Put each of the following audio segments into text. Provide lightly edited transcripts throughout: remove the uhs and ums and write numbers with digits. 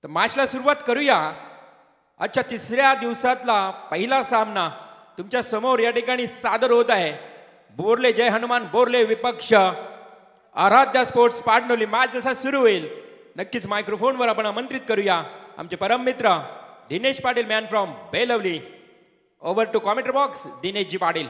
तर मॅचला सुरुवात करूया. आजच्या तिसऱ्या दिवसातला पहिला सामना तुमच्या समोर या ठिकाणी सादर होत आहे. बोरले जय हनुमान बोरले विपक्ष आराध्या स्पोर्ट्स पाडनोली. मॅच जसा सुरू होईल नक्कीच मायक्रोफोनवर आपण आमंत्रित करूया आमचे परम मित्र Dinesh Patil man from Belavali. Over to commentary box दिनेशजी पाटील.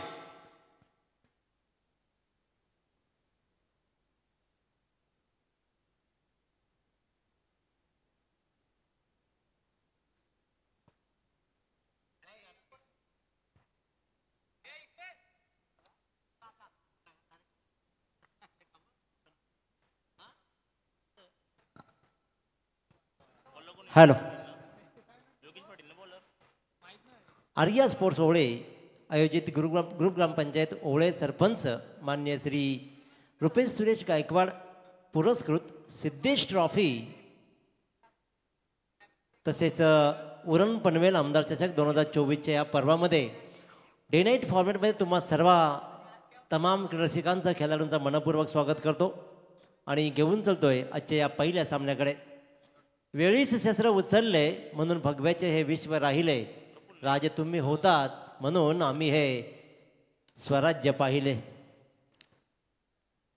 हॅलो. आर्या स्पोर्ट्स ओवळे आयोजित ग्रुप ग्रामपंचायत ओवळे सरपंच मान्य श्री रुपेश सुरेश गायकवाड पुरस्कृत सिद्धेश ट्रॉफी तसेच उरण पनवेल आमदार चषक 2024च्या या पर्वामध्ये डे नाईट फॉर्मॅटमध्ये तुम्हा सर्व तमाम रसिकांचा खेळाडूंचा मनपूर्वक स्वागत करतो आणि घेऊन चलतोय आजच्या या पहिल्या सामन्याकडे. वेळीच शस्त्र उचलले म्हणून भगव्याचे हे विश्व राहिले. राजे तुम्ही होतात म्हणून आम्ही हे स्वराज्य पाहिले.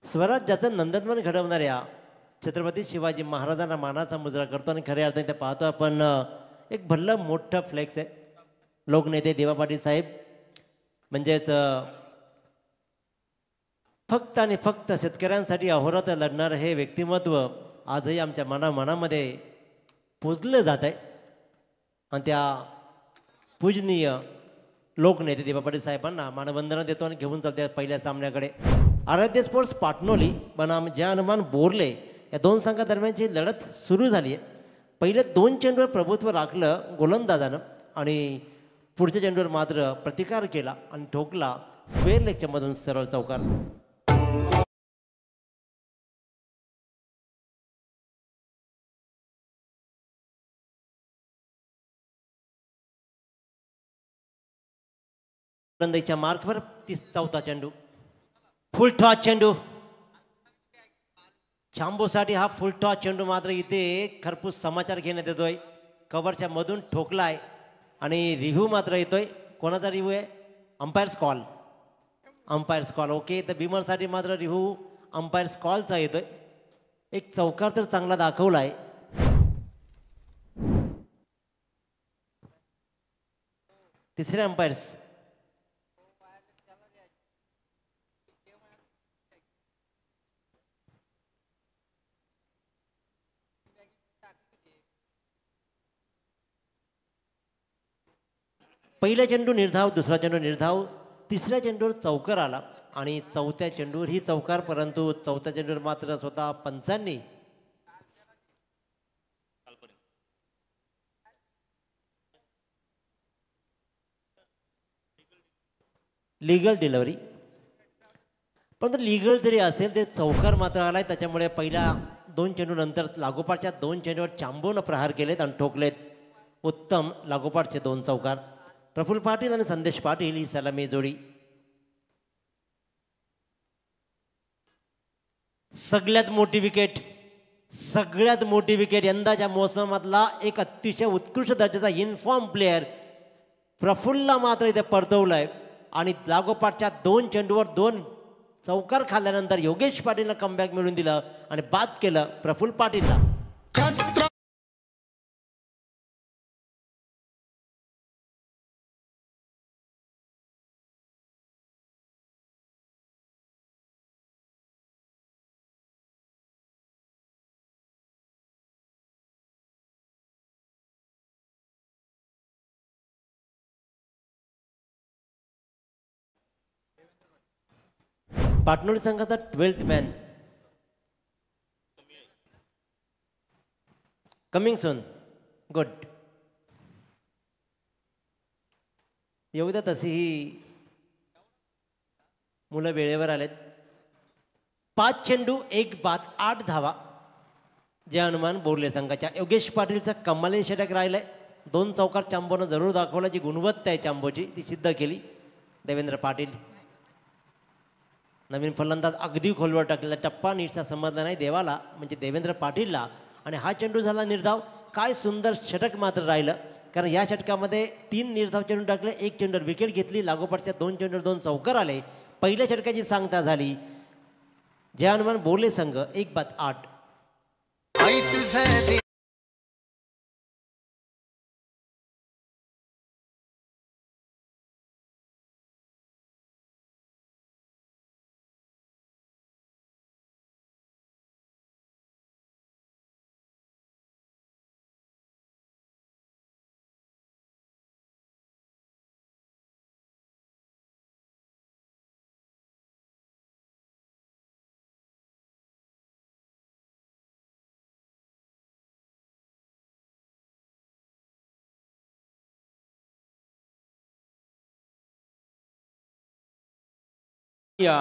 स्वराज्याचं नंदनवन घडवणाऱ्या छत्रपती शिवाजी महाराजांना मानाचा मुजरा करतो आणि खऱ्या अर्थाने ते पाहतो आपण एक भल्लं मोठं फ्लेक्स आहे. लोकनेते देवा पाटील साहेब म्हणजेच फक्त आणि फक्त शेतकऱ्यांसाठी अहोरात्र लढणारं हे व्यक्तिमत्व आजही आमच्या मनामध्ये पोचलं जात आहे. आणि त्या पूजनीय लोकनेते देवा पाटील साहेबांना मानवंदना देतो आणि घेऊन चालतो पहिल्या सामन्याकडे. आराध्य स्पोर्ट्स पाटणोली बनाम जय हनुमान बोरले या दोन संघादरम्यानची लढत सुरू झाली आहे. पहिले 2 चेंडूवर प्रभुत्व राखलं गोलंदाजानं आणि पुढच्या चेंडूवर मात्र प्रतिकार केला आणि ठोकला स्क्वेअर लेगच्या मधून सरळ चौकार. गोलंदाजीच्या मार्कवर 4था चेंडू फुल टॉस चेंडू. चांबोसाठी हा फुल टॉस चेंडू मात्र इथे खरपूस समाचार घेण्यात येतोय. कव्हरच्या मधून ठोकलाय आणि रिव्ह्यू मात्र येतोय. कोणाचा रिव्ह्यू आहे? Umpires call. Umpires call okay. तर बिमरसाठी मात्र रिव्ह्यू अंपायर्स कॉलचा येतोय. एक चौकार तर चांगला दाखवलाय. तिसरे अंपायर्स पहिला चेंडू निर्धाव, दुसरा चेंडू निर्धाव, तिसऱ्या चेंडूवर चौकार आला आणि चौथ्या चेंडूवर ही चौकार. परंतु चौथ्या चेंडूवर मात्र स्वतः पंचांनी लीगल डिलिव्हरी. परंतु लीगल जरी असेल ते चौकार मात्र आलाय. त्याच्यामुळे पहिल्या 2 चेंडू नंतर लागोपाठच्या 2 चेंडूवर चांबून प्रहार केलेत आणि ठोकलेत उत्तम लागोपाठचे 2 चौकार. प्रफुल्ल पाटील आणि संदेश पाटील ही सलामी जोडी. सगळ्यात मोठी विकेट यंदाच्या मोसमामधला एक अतिशय उत्कृष्ट दर्जाचा इनफॉर्म प्लेयर प्रफुल्लला मात्र इथे परतवलाय आणि लागोपाठच्या 2 चेंडूवर 2 चौकार खाल्ल्यानंतर योगेश पाटीलला कमबॅक मिळवून दिलं आणि बाद केलं प्रफुल्ल पाटीलला. पाटणोली संघाचा 12th man coming soon. Good. येऊ द्या तशी ही मुलं वेळेवर आलेत. 5 चेंडू 1 बाद 8 धावा जय हनुमान बोरले संघाच्या. योगेश पाटीलचा कमाली षटक राहिलाय. 2 चौकार चांबोनं जरूर दाखवला. जी गुणवत्ता आहे चांबोची ती सिद्ध केली देवेंद्र पाटील. नवीन फलंदाज अगदी खोलवर टाकलेला. टप्पा नीटचा समजला नाही देवाला म्हणजे देवेंद्र पाटीलला आणि हा चेंडू झाला निर्धाव. काय सुंदर षटक मात्र राहिलं, कारण या षटकामध्ये 3 निर्धाव चेंडू टाकले, 1 चेंडूवर विकेट घेतली, लागोपाठच्या 2 चेंडूवर 2 चौकार आले. पहिल्या षटकाची सांगता झाली. जय हनुमान बोर्ले संघ 1-8. या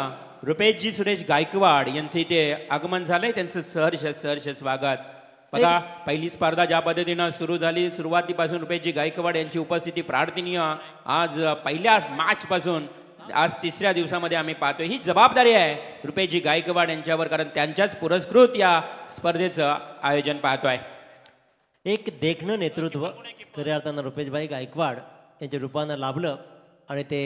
रुपेशजी सुरेश गायकवाड यांचे इथे आगमन झालंय, त्यांचं सहर्ष स्वागत. बघा पहिली स्पर्धा ज्या पद्धतीनं सुरू झाली, सुरुवातीपासून रुपेशजी गायकवाड यांची उपस्थिती प्रार्थनीय. आज पहिल्या मॅच पासून आज तिसऱ्या दिवसामध्ये आम्ही पाहतोय, ही जबाबदारी आहे रुपेशजी गायकवाड यांच्यावर, कारण त्यांच्याच पुरस्कृत या स्पर्धेचं आयोजन पाहतोय. एक देखणं नेतृत्व खऱ्या अर्थानं रुपेशभाई गायकवाड यांच्या रूपानं लाभलं आणि ते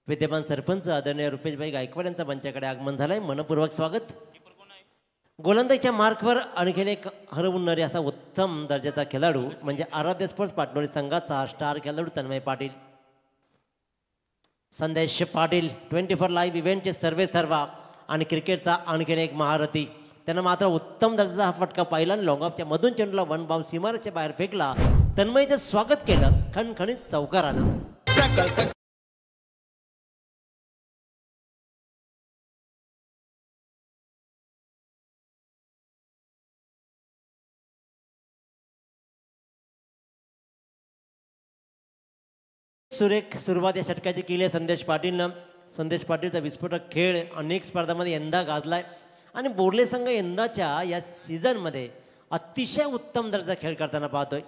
विद्यमान सरपंच आदरणीय रुपेशभाई गायकवाड यांचं मंचाकडे आगमन झालंय. मनपूर्वक स्वागत. गोलंदाजीच्या मार्कवर आणखीन एक हरवणारे असा उत्तम दर्जाचा खेळाडू म्हणजे आराध्य स्पोर्ट्स पाटणोली संघाचा स्टार खेळाडू तन्मय पाटील. संदेश पाटील 24 लाईव्ह इव्हेंटचे सर्वेसर्वा आणि क्रिकेटचा आणखीन एक महारथी. त्यानं मात्र उत्तम दर्जाचा हा फटका पाहिला आणि लॉंगऑफच्या मधून चेंडूला 1 बाउंस सीमारेषेच्या बाहेर फेकला. तन्मयचं स्वागत केलं खणखणीत चौकारानं. सुरेख सुरुवात या षटकाची केली आहे संदेश पाटीलनं. संदेश पाटीलचा विस्फोटक खेळ अनेक स्पर्धांमध्ये यंदा गाजलाय आणि बोर्ले संघ यंदाच्या या सीझनमध्ये अतिशय उत्तम दर्जाचा खेळ करताना पाहतोय.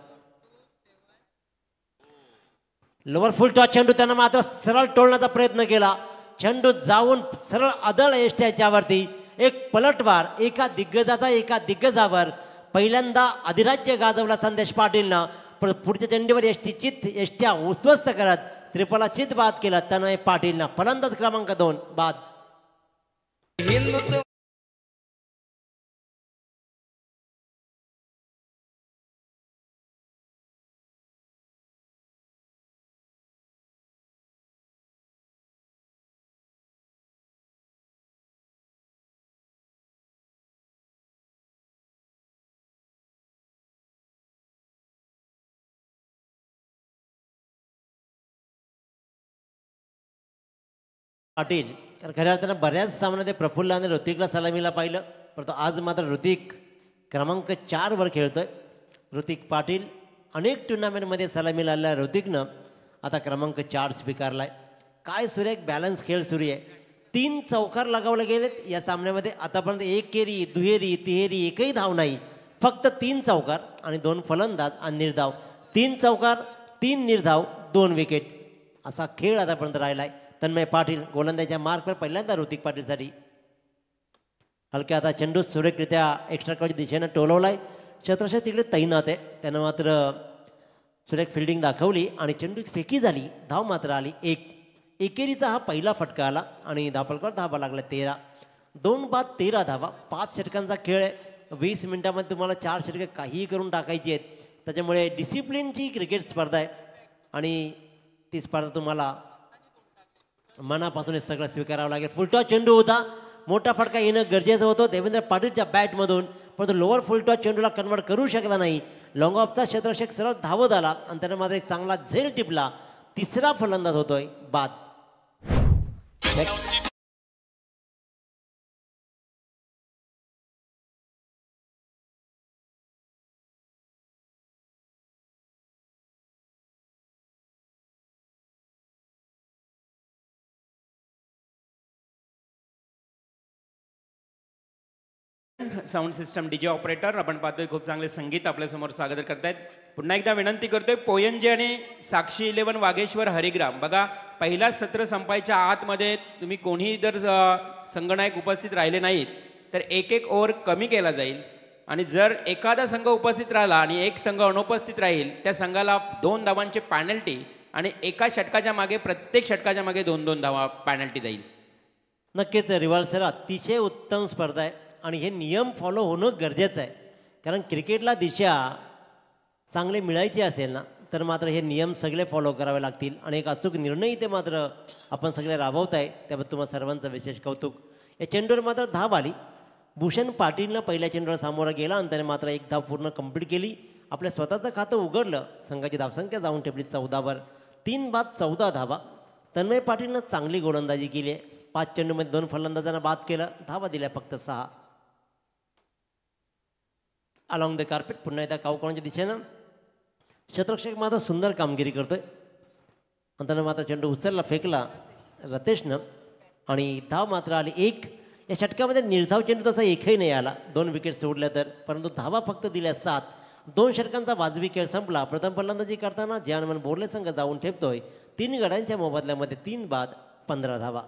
लोअर फुल टॉस चेंडू त्यांना मात्र सरळ टोलण्याचा प्रयत्न केला. चेंडू जाऊन सरळ आदळ याच्यावरती एक पलटवार एका दिग्गजावर पहिल्यांदा अधिराज्य गाजवला संदेश पाटीलनं. पुढच्या चेंडूवर एष्ट्या उद्ध्वस्त करत त्रिपला चित बाद केला तन्मय पाटीलनं. फलंदाज क्रमांक 2 बाद. पाटील खऱ्या अर्थानं बऱ्याच सामन्यात प्रफुल्लाने ऋतिकला सलामीला पाहिलं, परंतु आज मात्र ऋतिक क्रमांक 4 वर खेळतोय. ऋतिक पाटील अनेक टुर्नामेंटमध्ये सलामीला आलेल्या ऋतिकनं आता क्रमांक 4 स्वीकारलाय. काय सुरेख बॅलन्स खेळ सुरू आहे. 3 चौकार लगावले गेलेत या सामन्यामध्ये. आतापर्यंत 1 केरी, दुहेरी, तिहेरी एकही धाव नाही, फक्त 3 चौकार आणि 2 फलंदाज आणि निर्धाव. 3 चौकार, 3 निर्धाव, 2 विकेट असा खेळ आतापर्यंत राहिलाय. तन्मय पाटील गोलंदाजीच्या मार्कवर पहिल्यांदा ऋतिक पाटीलसाठी. हलक्या आता चेंडू सुरेखरित्या एक्स्ट्रा कॉलच्या दिशेनं टोलवलाय. क्षेत्ररक्षक तिकडे तैनात आहे. त्यानं मात्र सुरेख फिल्डिंग दाखवली आणि चेंडू फेकी झाली. धाव मात्र आली 1. एकेरीचा हा पहिला फटका आला आणि धावफलकावर धावा लागला 13. 2 बाद 13 धावा. 5 षटकांचा खेळ आहे. 20 मिनिटांमध्ये तुम्हाला 4 षटके काहीही करून टाकायची आहेत. त्याच्यामुळे डिसिप्लिनची क्रिकेट स्पर्धा आहे आणि ती स्पर्धा तुम्हाला मनापासून हे सगळं स्वीकारावं लागेल. फुलटॉस चेंडू होता, मोठा फटका येणं गरजेचं होतं देवेंद्र पाटीलच्या बॅटमधून, परंतु लोअर फुलटॉस चेंडूला कन्वर्ट करू शकला नाही. लॉंग ऑफचा क्षेत्ररक्षक सरळ धावत आला आणि त्यानं मात्र एक चांगला झेल टिपला. 3रा फलंदाज होतोय बाद. साऊंड सिस्टम डीजे ऑपरेटर आपण पाहतोय खूप चांगले संगीत आपल्या समोर सादर करतायत. पुन्हा एकदा विनंती करतोय पोयंजे आणि साक्षी 11 वागेश्वर हरिग्राम. बघा पहिला सत्र संपायच्या आतमध्ये तुम्ही कोणीही जर संगणक उपस्थित राहिले नाहीत तर 1-1 ओव्हर कमी केला जाईल. आणि जर एखादा संघ उपस्थित राहिला आणि एक संघ अनुपस्थित राहील त्या संघाला 2 धावांची पॅनल्टी आणि एका षटकाच्या मागे प्रत्येक षटकाच्या मागे 2-2 धावा पॅनल्टी जाईल. नक्कीच रिवाल सर, अतिशय उत्तम स्पर्धा आहे आणि हे नियम फॉलो होणं गरजेचं आहे. कारण क्रिकेटला दिशा चांगली मिळायची असेल ना तर मात्र हे नियम सगळे फॉलो करावे लागतील आणि एक अचूक निर्णय इथे मात्र आपण सगळे राबवत आहे, त्याबद्दल तुम्हाला सर्वांचं विशेष कौतुक. या चेंडूवर मात्र धाव आली. भूषण पाटीलनं पहिल्या चेंडूवर सामोरा गेला आणि त्याने मात्र एक धाव पूर्ण कंप्लीट केली. आपल्या स्वतःचं खातं उघडलं. संघाची धावसंख्या जाऊन ठेवली 14वर. 3 बाद 14 धावा. तन्मय पाटीलनं चांगली गोलंदाजी केली आहे. 5 चेंडूमध्ये 2 फलंदाजांना बाद केलं. धावा दिल्या फक्त 6. अलॉंग द कार्पेट पुन्हा एकदा कावकोणाच्या दिशेनं शतरक्षक मात्र सुंदर कामगिरी करतोय. आणि त्यानं मात्र चेंडू उचलला, फेकला रतेशनं आणि धाव मात्र आली 1. या षटकामध्ये निर्धाव चेंडू तसा एकही नाही आला. 2 विकेट सोडल्या तर, परंतु धावा फक्त दिल्या 7. 2 षटकांचा वाजवी खेळ संपला. प्रथम फलंदाजी करताना जे हनुमान बोर्ले संघ जाऊन ठेवतोय 3 गड्यांच्या मोबदल्यामध्ये 3 बाद 15 धावा.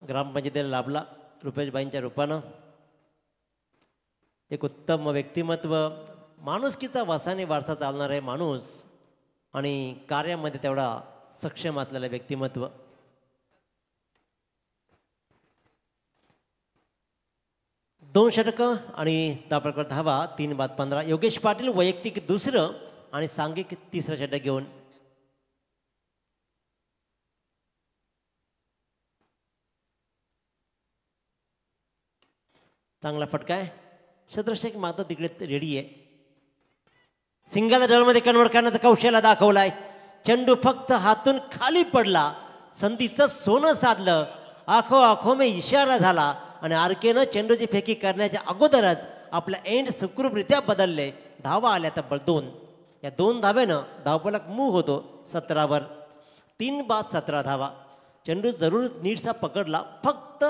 ग्रामपंचायतीला लाभला रुपेशबाईंच्या रूपानं. एक उत्तम व्यक्तिमत्व, माणुसकीचा वासाने वारसा चालणारा आहे माणूस आणि कार्यामध्ये तेवढा सक्षम असलेलं व्यक्तिमत्व. दोन षटकं आणि त्याप्रकार धावा 3 बाद 15. योगेश पाटील वैयक्तिक दुसरं आणि सांघिक तिसरं षटक घेऊन. चांगला फटका आहे. शतरक्षक मात्र तिकडे रेडी आहे. सिंगल डलमध्ये कन्वर्ट करण्याचं कौशल्य दाखवलाय. चेंडू फक्त हातून खाली पडला. संधीचं सोनं साधलं. आखो आखो में इशारा झाला आणि आरकेनं चेंडूची फेकी करण्याच्या अगोदरच आपल्या एंड सुखरूपरित्या बदलले. धावा आल्या तब्बल 2. या 2 धाव्यानं धावफलक मूव्ह होतो 17वर. 3 बाद 17 धावा. चेंडू जरूर नीटसा पकडला, फक्त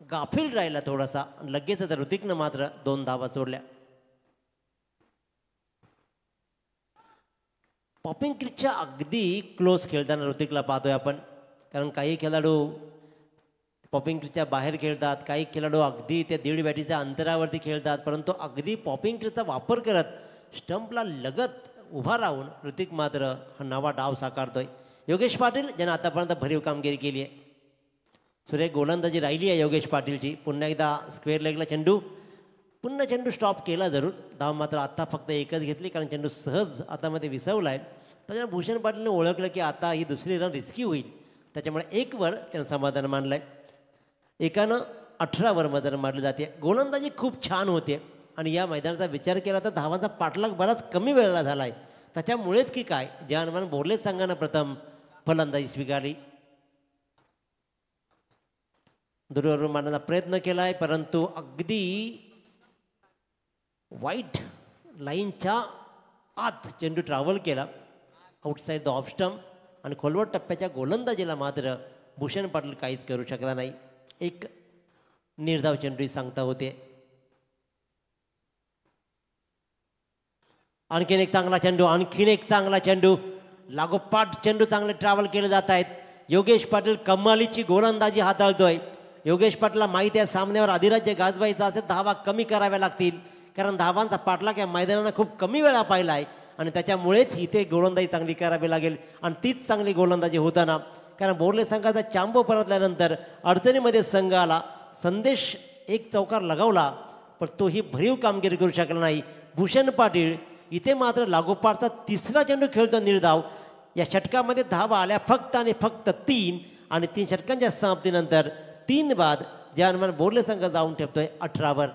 गाफील राहिला थोडासा. लगेच ऋतिकनं मात्र 2 धावा सोडल्या. पॉपिंग क्रिकच्या अगदी क्लोज खेळताना ऋतिकला पाहतोय आपण. कारण काही खेळाडू पॉपिंग क्रिकच्या बाहेर खेळतात, काही खेळाडू अगदी त्या 1.5 बॅटीच्या अंतरावरती खेळतात, परंतु अगदी पॉपिंग क्रिकचा वापर करत स्टंपला लगत उभा राहून ऋतिक मात्र हा नवा डाव साकारतोय. योगेश पाटील ज्यानं आतापर्यंत भरीव कामगिरी केली आहे. सुरेख गोलंदाजी राहिली आहे योगेश पाटीलची. पुन्हा एकदा स्क्वेअर लेगला चेंडू. पुन्हा चेंडू स्टॉप केला जरूर. धाव मात्र आत्ता फक्त एकच घेतली कारण चेंडू सहज हातामध्ये विसवला आहे. त्याच्यामुळे भूषण पाटीलने ओळखलं की आता ही दुसरी रन रिस्की होईल. त्याच्यामुळे 1 वर त्यानं समाधान मानलं आहे. एकानं 18 वर मदर मारली जाते. गोलंदाजी खूप छान होते आणि या मैदानाचा विचार केला तर धावांचा पाठलाग बराच कमी वेळेला झाला आहे. त्याच्यामुळेच की काय ज्या हनुमान बोर्ले संघानं प्रथम फलंदाजी स्वीकारली. दुर्वरून मारण्याचा प्रयत्न केला आहे, परंतु अगदी वाईट लाईनच्या आत चेंडू ट्रॅव्हल केला आउटसाईड द ऑफ स्टंप आणि खोलवर टप्प्याच्या गोलंदाजीला मात्र भूषण पाटील काहीच करू शकला नाही. एक निर्धाव चेंडू सांगता होते. आणखीन एक चांगला चेंडू लागोपाठ चेंडू चांगले ट्रॅव्हल केले जात आहेत. योगेश पाटील कमालीची गोलंदाजी हाताळतोय. योगेश पाटला माहिती आहे सामन्यावर अधिराज्य गाजवायचा असेल धावा कमी कराव्या लागतील कारण धावांचा पाठलाग या मैदानानं खूप कमी वेळा पाहिला आहे आणि त्याच्यामुळेच इथे गोलंदाजी चांगली करावी लागेल. आणि तीच चांगली गोलंदाजी होताना कारण बोर्ले संघाचा चांबो परतल्यानंतर अडचणीमध्ये संघ आला. संदेश एक चौकार लगावला पण तोही भरीव कामगिरी करू शकला नाही. भूषण पाटील इथे मात्र लागोपाठचा तिसरा चेंडू खेळतो निर्धाव. या षटकामध्ये धावा आल्या फक्त आणि फक्त 3 आणि 3 षटकांच्या समाप्तीनंतर 3 बाद ज्या हनुमान बोर्ले संघ जाऊन ठेवतोय 18 वर.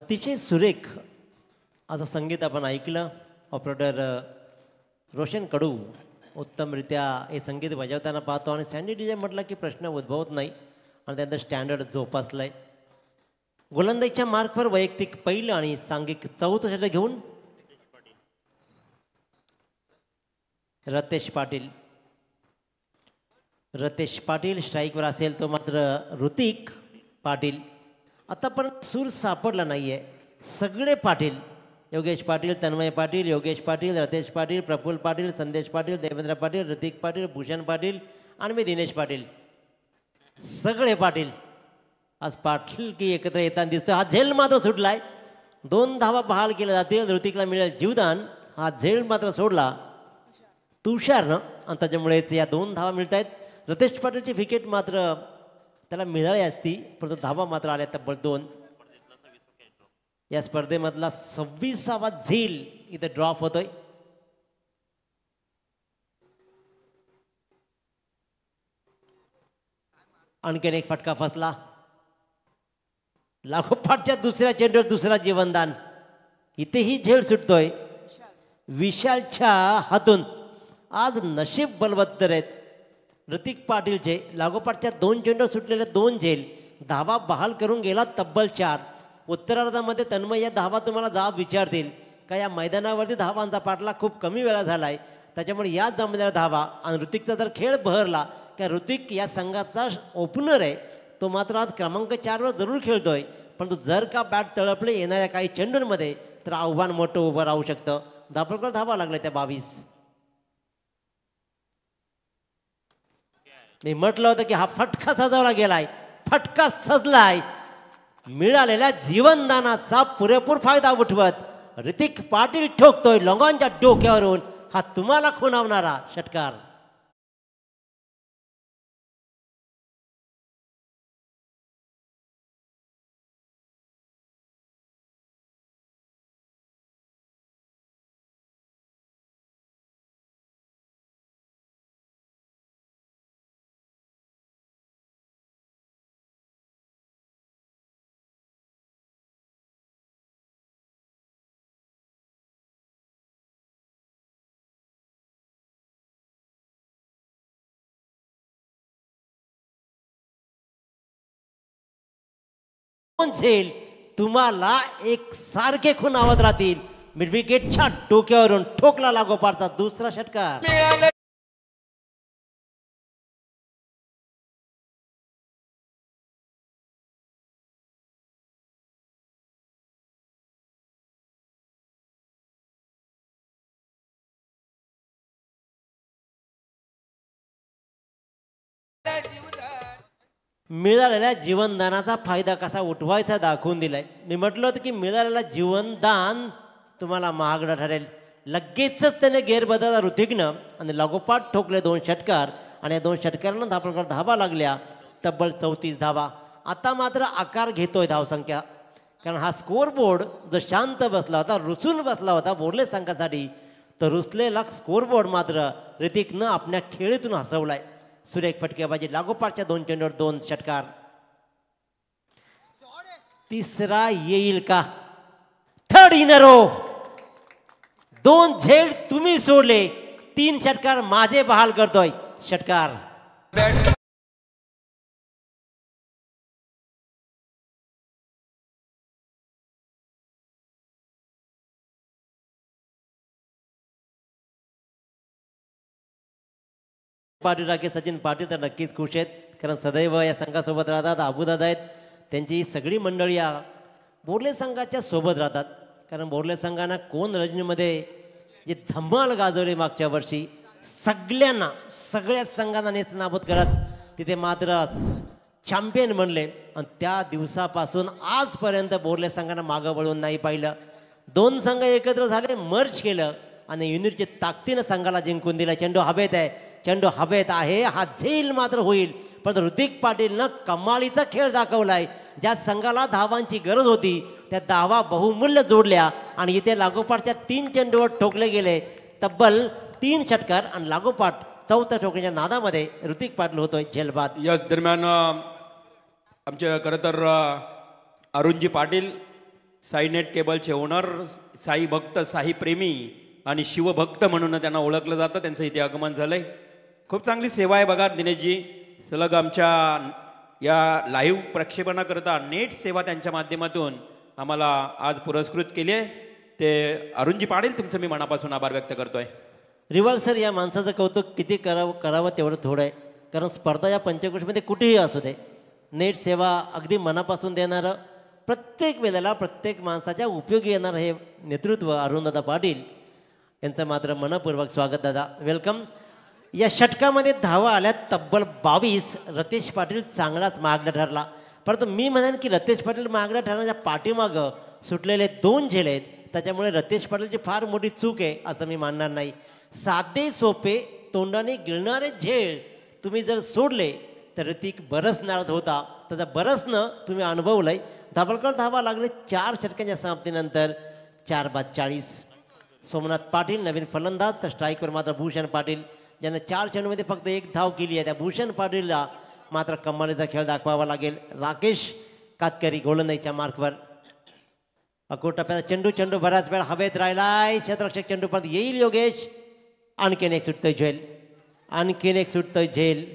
अतिशय सुरेख असं संगीत आपण ऐकलं. ऑपरेटर रोशन कडू उत्तमरित्या हे संगीत बजावताना पाहतो आणि सँडी डीजे म्हटलं की प्रश्न उद्भवत नाही आणि त्यानंतर स्टँडर्ड जोपासलं आहे. गोलंदाजीच्या मार्कवर वैयक्तिक पहिलं आणि सांघिक चौथं षटक घेऊन रतेश पाटील स्ट्राईकवर असेल तो मात्र ऋतिक पाटील. आतापर्यंत सूर सापडला नाही आहे. सगळे पाटील, योगेश पाटील, तन्मय पाटील, योगेश पाटील, रतेश पाटील, प्रफुल्ल पाटील, संदेश पाटील, देवेंद्र पाटील, ऋतिक पाटील, भूषण पाटील आणि मी दिनेश पाटील, सगळे पाटील आज पाटील की एकत्र येताना दिसतो. हा झेल मात्र सुटलाय. 2 धावा बहाल केल्या जातील. ऋतिकला मिळेल जीवदान. हा झेल मात्र सोडला तुषारनं आणि त्याच्यामुळेच या 2 धावा मिळत आहेत. रतेश पाटीलची विकेट मात्र त्याला मिळाली असती परंतु धावा मात्र आल्या तब्बल 2. या स्पर्धेमधला 26वा झेल इथे ड्रॉप होतोय. आणखीन एक फटका फसला. लागोपाठच्या दुसऱ्या चेंडूवर दुसरा जीवनदान. इथेही झेल सुटतोय विशालच्या हातून. आज नशीब बलवत्तर आहेत ऋतिक पाटीलचे. लागोपाठच्या 2 चेंडूवर सुटलेले 2 झेल. धावा बहाल करून गेला तब्बल 4. उत्तरार्धामध्ये तन्मय या धावा तुम्हाला जाब विचारतील का या मैदानावरती धावांचा पाठला खूप कमी वेळा झाला आहे त्याच्यामुळे याच जमलेल्या धावा. आणि ऋतिकचा जर खेळ बहरला का ऋतिक या संघाचा ओपनर आहे तो मात्र आज क्रमांक 4वर जरूर खेळतोय परंतु जर का बॅट तळपले येणाऱ्या काही चेंडूंमध्ये तर आव्हान मोठं उभं राहू शकतं. धापडकर धावा लागल्या त्या 22. मी म्हटलं होतं की हा फटका सजवला गेलाय. फटका सजलाय. मिळालेल्या जीवनदानाचा पुरेपूर फायदा उठवत ऋतिक पाटील ठोकतोय लोंगांच्या डोक्यावरून. हा तुम्हाला खुणावणारा षटकार. झेल तुम्हाला एक सारखे खुणावत राहतील. मिड विकेटच्या डोक्यावरून ठोकला लागोपाठचा दुसरा षटकार. मिळालेल्या जीवनदानाचा फायदा कसा उठवायचा दाखवून दिलाय. मी म्हटलं होतं की मिळालेला जीवनदान तुम्हाला महागडं ठरेल. लगेचच त्याने गेअर बदलला ऋतिकनं आणि लागोपाठ ठोकले 2 षटकार आणि या 2 षटकारांना धापडकर धावा लागल्या तब्बल 34 धावा. आता मात्र आकार घेतोय धावसंख्या कारण हा स्कोअर बोर्ड जो शांत बसला होता रुसून बसला होता बोर्ले संघासाठी तर रुसलेला स्कोअर बोर्ड मात्र ऋतिकनं आपल्या खेळीतून हसवलाय. सुरेख फटकेबाजी. लागोपाठच्या 2 चेंडूवर 2 षटकार. तिसरा येईल का? Third in a row. 2 झेल तुम्ही सोडले. 3 षटकार माझे बहाल करतोय. षटकार. पाटील राखे सचिन पाटील तर नक्कीच खुश आहेत कारण सदैव या संघासोबत राहतात. अबुदादा आहेत त्यांची सगळी मंडळी या बोर्ले संघाच्या सोबत राहतात कारण बोर्ले संघानं कोण रजनीमध्ये जे धमाल गाजवले मागच्या वर्षी सगळ्याच संघांना नेस्तनाबूत करत तिथे मात्र चॅम्पियन बनले आणि त्या दिवसापासून आजपर्यंत बोर्ले संघानं मागं वळून नाही पाहिलं. 2 संघ एकत्र झाले मर्ज केलं आणि युनिटच्या ताकदीनं संघाला जिंकून दिला. चेंडू हवेत आहे. चेंडू हवेत आहे. हा झेल मात्र होईल परंतु ऋतिक पाटीलनं कमालीचा खेळ दाखवलाय. ज्या संघाला धावांची गरज होती त्या धावा बहुमूल्य जोडल्या आणि इथे लागोपाठच्या 3 चेंडूवर ठोकले गेले तब्बल 3 षटकार आणि लागोपाठ 4थ्या ठोकण्याच्या नादामध्ये ऋतिक पाटील होतोय झेलबाद. या दरम्यान आमचे खरं तर अरुणजी पाटील साई नेट केबलचे ओनर, साई भक्त, साई प्रेमी आणि शिवभक्त म्हणून त्यांना ओळखलं जातं. त्यांचं इथे आगमन झालंय. खूप चांगली सेवा आहे बघा दिनेशजी. सलग आमच्या या लाईव्ह प्रक्षेपणाकरता नेट सेवा त्यांच्या माध्यमातून आम्हाला आज पुरस्कृत केली आहे. ते अरुणजी पाटील तुमचं मी मनापासून आभार व्यक्त करतोय. रिवाल्सर या माणसाचं कौतुक किती करावं तेवढं थोडं आहे. कारण स्पर्धा या पंचक्रोशीमध्ये कुठेही असू दे, नेट सेवा अगदी मनापासून देणारं, प्रत्येक वेळेला प्रत्येक माणसाच्या उपयोगी येणारं हे नेतृत्व अरुणदादा पाटील यांचं मात्र मनपूर्वक स्वागत. दादा वेलकम. या षटकामध्ये धावा आल्यात तब्बल 22. रतेश पाटील चांगलाच मागला ठरला, परंतु मी म्हणेन की रतेश पाटील मागला ठरण्याच्या पाठीमागं सुटलेले 2 झेल आहेत. त्याच्यामुळे रतेश पाटीलची फार मोठी चूक आहे असं मी मानणार नाही. साधे सोपे तोंडाने गिळणारे झेल तुम्ही जर सोडले तर ती बरसणारच होता. त्याचा बरसणं तुम्ही अनुभवलंय. धाबळकर धावा लागले 4 षटकांच्या समाप्तीनंतर. 4 बाद 40. सोमनाथ पाटील नवीन फलंदाज. तर स्ट्राईकवर मात्र भूषण पाटील ज्यानं 4 चेंडूमध्ये फक्त 1 धाव केली आहे. त्या भूषण पाटीलला मात्र कमालीचा खेळ दाखवावा लागेल. राकेश कातकरी गोलंदाजीच्या मार्कवर. अकोट टप्प्याचा चेंडू बराच वेळ हवेत राहिलाय. क्षेत्ररक्षक चेंडू पण येईल योगेश. आणखीन एक सुटतोय झेल. आणखीन एक सुटतोय झेल.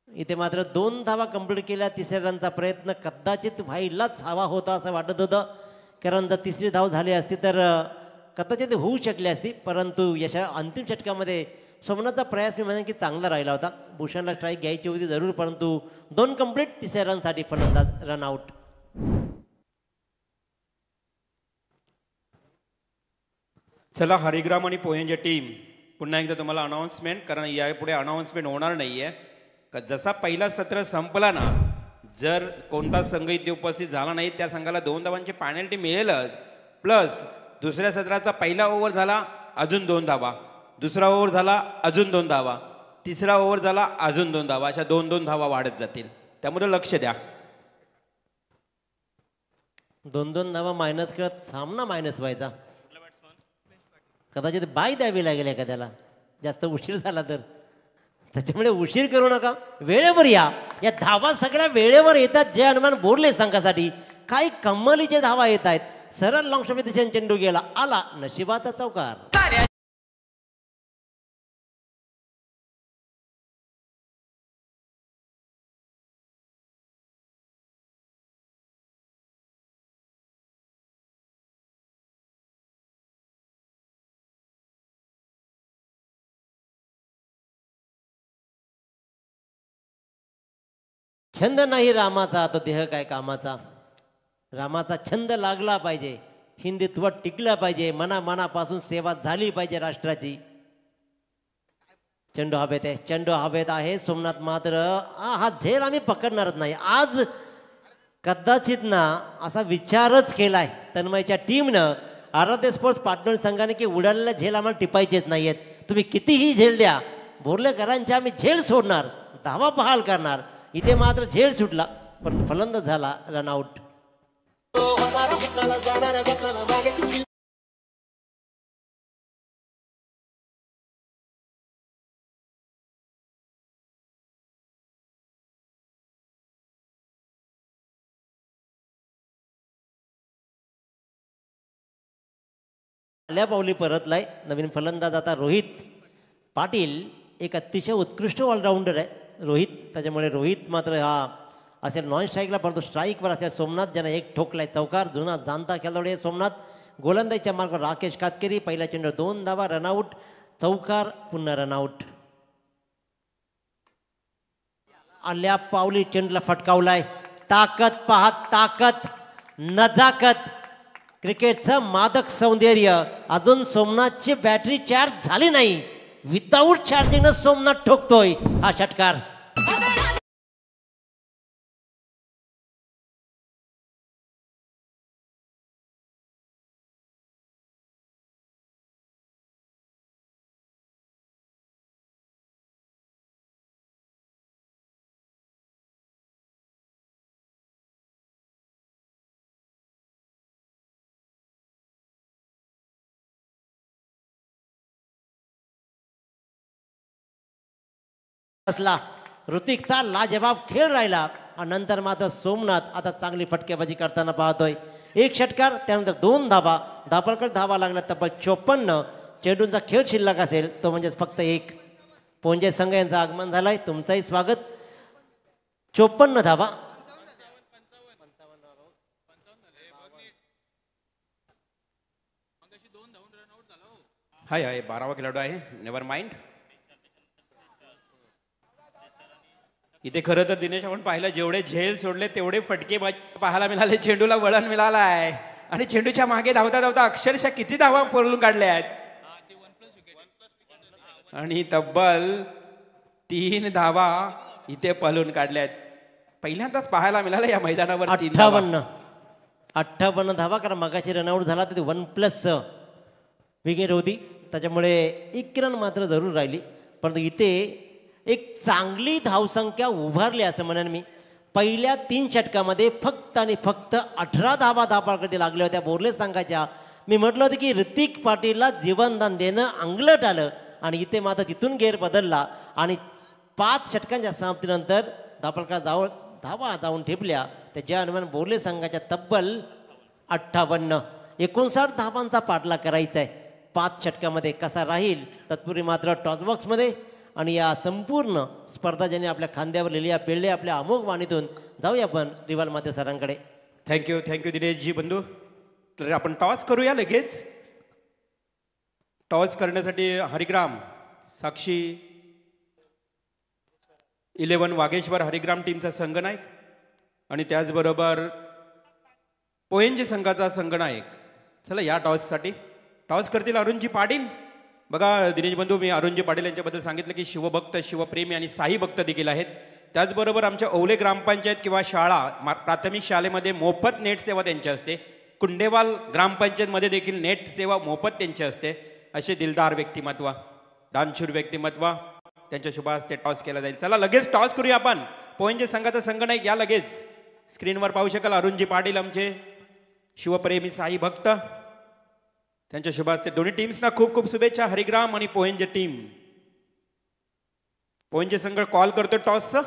इथे मात्र 2 धावा कंप्लीट केल्या. तिसऱ्या रनचा प्रयत्न कदाचित व्हायलाच हवा होता असं वाटत होतं, कारण जर तिसरी धाव झाली असती तर कदाचित होऊ शकली असती. परंतु यशा अंतिम षटकामध्ये सोमनाथचा प्रयास मी म्हणेन की चांगला राहिला होता. भूषणला स्ट्राईक घ्यायची होती जरूर, परंतु 2 कंप्लीट. तिसऱ्या रनसाठी फलंदाज रन आउट. चला हरिग्राम आणि पोहेंच्या टीम पुन्हा एकदा तुम्हाला अनाऊन्समेंट, कारण यापुढे अनाऊन्समेंट होणार नाही आहे. जसा पहिला सत्र संपला ना, जर कोणता संघ इथे उपस्थित झाला नाही त्या संघाला 2 धावांची पेनल्टी मिळेलच. प्लस दुसऱ्या सत्राचा पहिला ओव्हर झाला अजून 2 धावा, दुसरा ओव्हर झाला अजून 2 धावा, तिसरा ओव्हर झाला अजून 2 धावा, अशा 2-2 धावा वाढत जातील. त्यामुळे लक्ष द्या. 2-2 धावा मायनस करत सामना मायनस व्हायचा. कदाचित बाय द्यावी लागेल एखाद्याला जास्त उशीर झाला तर. त्याच्यामुळे उशीर करू नका, वेळेवर या. या धावा सगळ्या वेळेवर येतात. जय हनुमान बोरले संघासाठी काही कम्मलीचे धावा येत आहेत. सरळ लॉंग शॉट दिशेने चेंडू गेला, आला नशिबाचा चौकार. छंद नाही रामाचा तो देह काय कामाचा. रामाचा छंद लागला पाहिजे, हिंदुत्व टिकलं पाहिजे, मनापासून सेवा झाली पाहिजे राष्ट्राची. चेंडू हवेत आहे, चेंडू हवेत आहे. सोमनाथ मात्र हा झेल आम्ही पकडणारच नाही आज. कदाचित ना असा विचारच केलाय तन्मयच्या टीमनं, आराध्य स्पोर्ट्स पार्टनर संघाने, की उडालेला झेल आम्हाला टिपायचेच नाहीयेत. तुम्ही कितीही झेल द्या, बोर्लेकरांचे आम्ही झेल सोडणार, धावा बहाल करणार. इथे मात्र झेल सुटला, पण फलंदाज झाला रनआउट. आल्या पावली परतलाय नवीन फलंदाज आता रोहित पाटील. एक अतिशय उत्कृष्ट ऑलराऊंडर आहे रोहित. त्याच्यामुळे रोहित मात्र हा असेल नॉन स्ट्राईकला, परंतु स्ट्राईकवर असेल सोमनाथ, ज्यांना एक ठोकलाय चौकार. जुना जाणता खेळाडू आहे सोमनाथ. गोलंदाजीच्या मार्गावर राकेश कातकरी. पहिला चेंडू 2 धावा, रनआउट, चौकार, पुन्हा रनआउट. आल्या पावली चेंडूला फटकावलाय. ताकद पहा, ताकद, नजाकत, क्रिकेटचं मादक सौंदर्य. अजून सोमनाथची बॅटरी चार्ज झाली नाही, विदाऊट चार्जिंग सोमनाथ ठोकतोय हा षटकार. ऋतिकचा लाजवाब खेळ राहिला. आणि नंतर मात्र सोमनाथ आता चांगली फटकेबाजी करताना पाहतोय. एक षटकार, त्यानंतर 2 धाबा. दाभोळकर धावा लागला तब्बल 54. चेंडूंचा खेळ शिल्लक असेल तो म्हणजे फक्त एक. पोंजे संघ यांचं आगमन झालंय, तुमचंही स्वागत. 54 धावा. हाय हाय 12वा खेळाडू आहे, नेव्हर माइंड. इथे खरं तर दिनेश आपण पाहिलं जेवढे झेल सोडले तेवढे फटके पाहायला मिळाले. चेंडूला वळण मिळालं आहे आणि चेंडूच्या मागे धावता धावता अक्षरशः किती धावा पळून काढल्या आहेत आणि तब्बल 3 धावा इथे पळून काढल्या आहेत. पहिल्यांदाच पाहायला मिळालं या मैदानावर 58 धावा. कारण मगाशी रनआउट झाला तर 1+ विकेट होती, त्याच्यामुळे 1 रन मात्र जरूर राहिली. परंतु इथे एक चांगली धावसंख्या उभारली असं म्हणेन मी. पहिल्या 3 षटकामध्ये फक्त आणि फक्त 18 धावा दाभोळकरला लागल्या होत्या बोर्ले संघाच्या. मी म्हटलं होतं की ऋतिक पाटीलला जीवनदान देणं अंगलट आलं आणि इथे मात्र तिथून गेर बदलला आणि 5 षटकांच्या समाप्तीनंतर दाभोळकर धावा जाऊन ठेपल्या. त्याच्या अनुमान बोर्ले संघाच्या तब्बल 58 59 धावांचा पाठलाग करायचा आहे. 5 षटकामध्ये कसा राहील तत्पूर्वी मात्र टॉसबॉक्समध्ये आणि या संपूर्ण स्पर्धा ज्यांनी आपल्या खांद्यावर लिहिल्या पेळले आपल्या अमोघ वाणीतून जाऊया आपण रिवाल माते सरांकडे. थँक्यू दिनेशजी बंधू. तर आपण टॉस करूया लगेच. टॉस करण्यासाठी हरिग्राम साक्षी 11 वागेश्वर हरिग्राम टीमचा संघनायक आणि त्याचबरोबर पोयंजे संघाचा संघनायक. चला या टॉससाठी टॉस करतील अरुणजी पाटील. बघा दिनेश बंधू, मी अरुणजी पाटील यांच्याबद्दल सांगितलं की शिवभक्त शिवप्रेमी आणि साई भक्त देखील आहेत. त्याचबरोबर आमच्या ओवले ग्रामपंचायत किंवा शाळा प्राथमिक शाळेमध्ये मोफत नेट सेवा त्यांची असते. कुंडेवाल ग्रामपंचायतमध्ये देखील नेट सेवा मोफत त्यांची असते. असे दिलदार व्यक्तिमत्व, दानशूर व्यक्तिमत्व त्यांच्या शुभ हस्ते टॉस केला जाईल. चला लगेच टॉस करूया आपण. पोयंजे संघाचा संघनायक या लगेच स्क्रीनवर पाहू शकाल अरुणजी पाटील, आमचे शिवप्रेमी साई भक्त. त्यांच्या शुभ हस्ते दोन्ही टीम्सना खूप खूप शुभेच्छा. हरिग्राम आणि पोयंजे टीम. पोयंजे संघ कॉल करतो टॉसचा.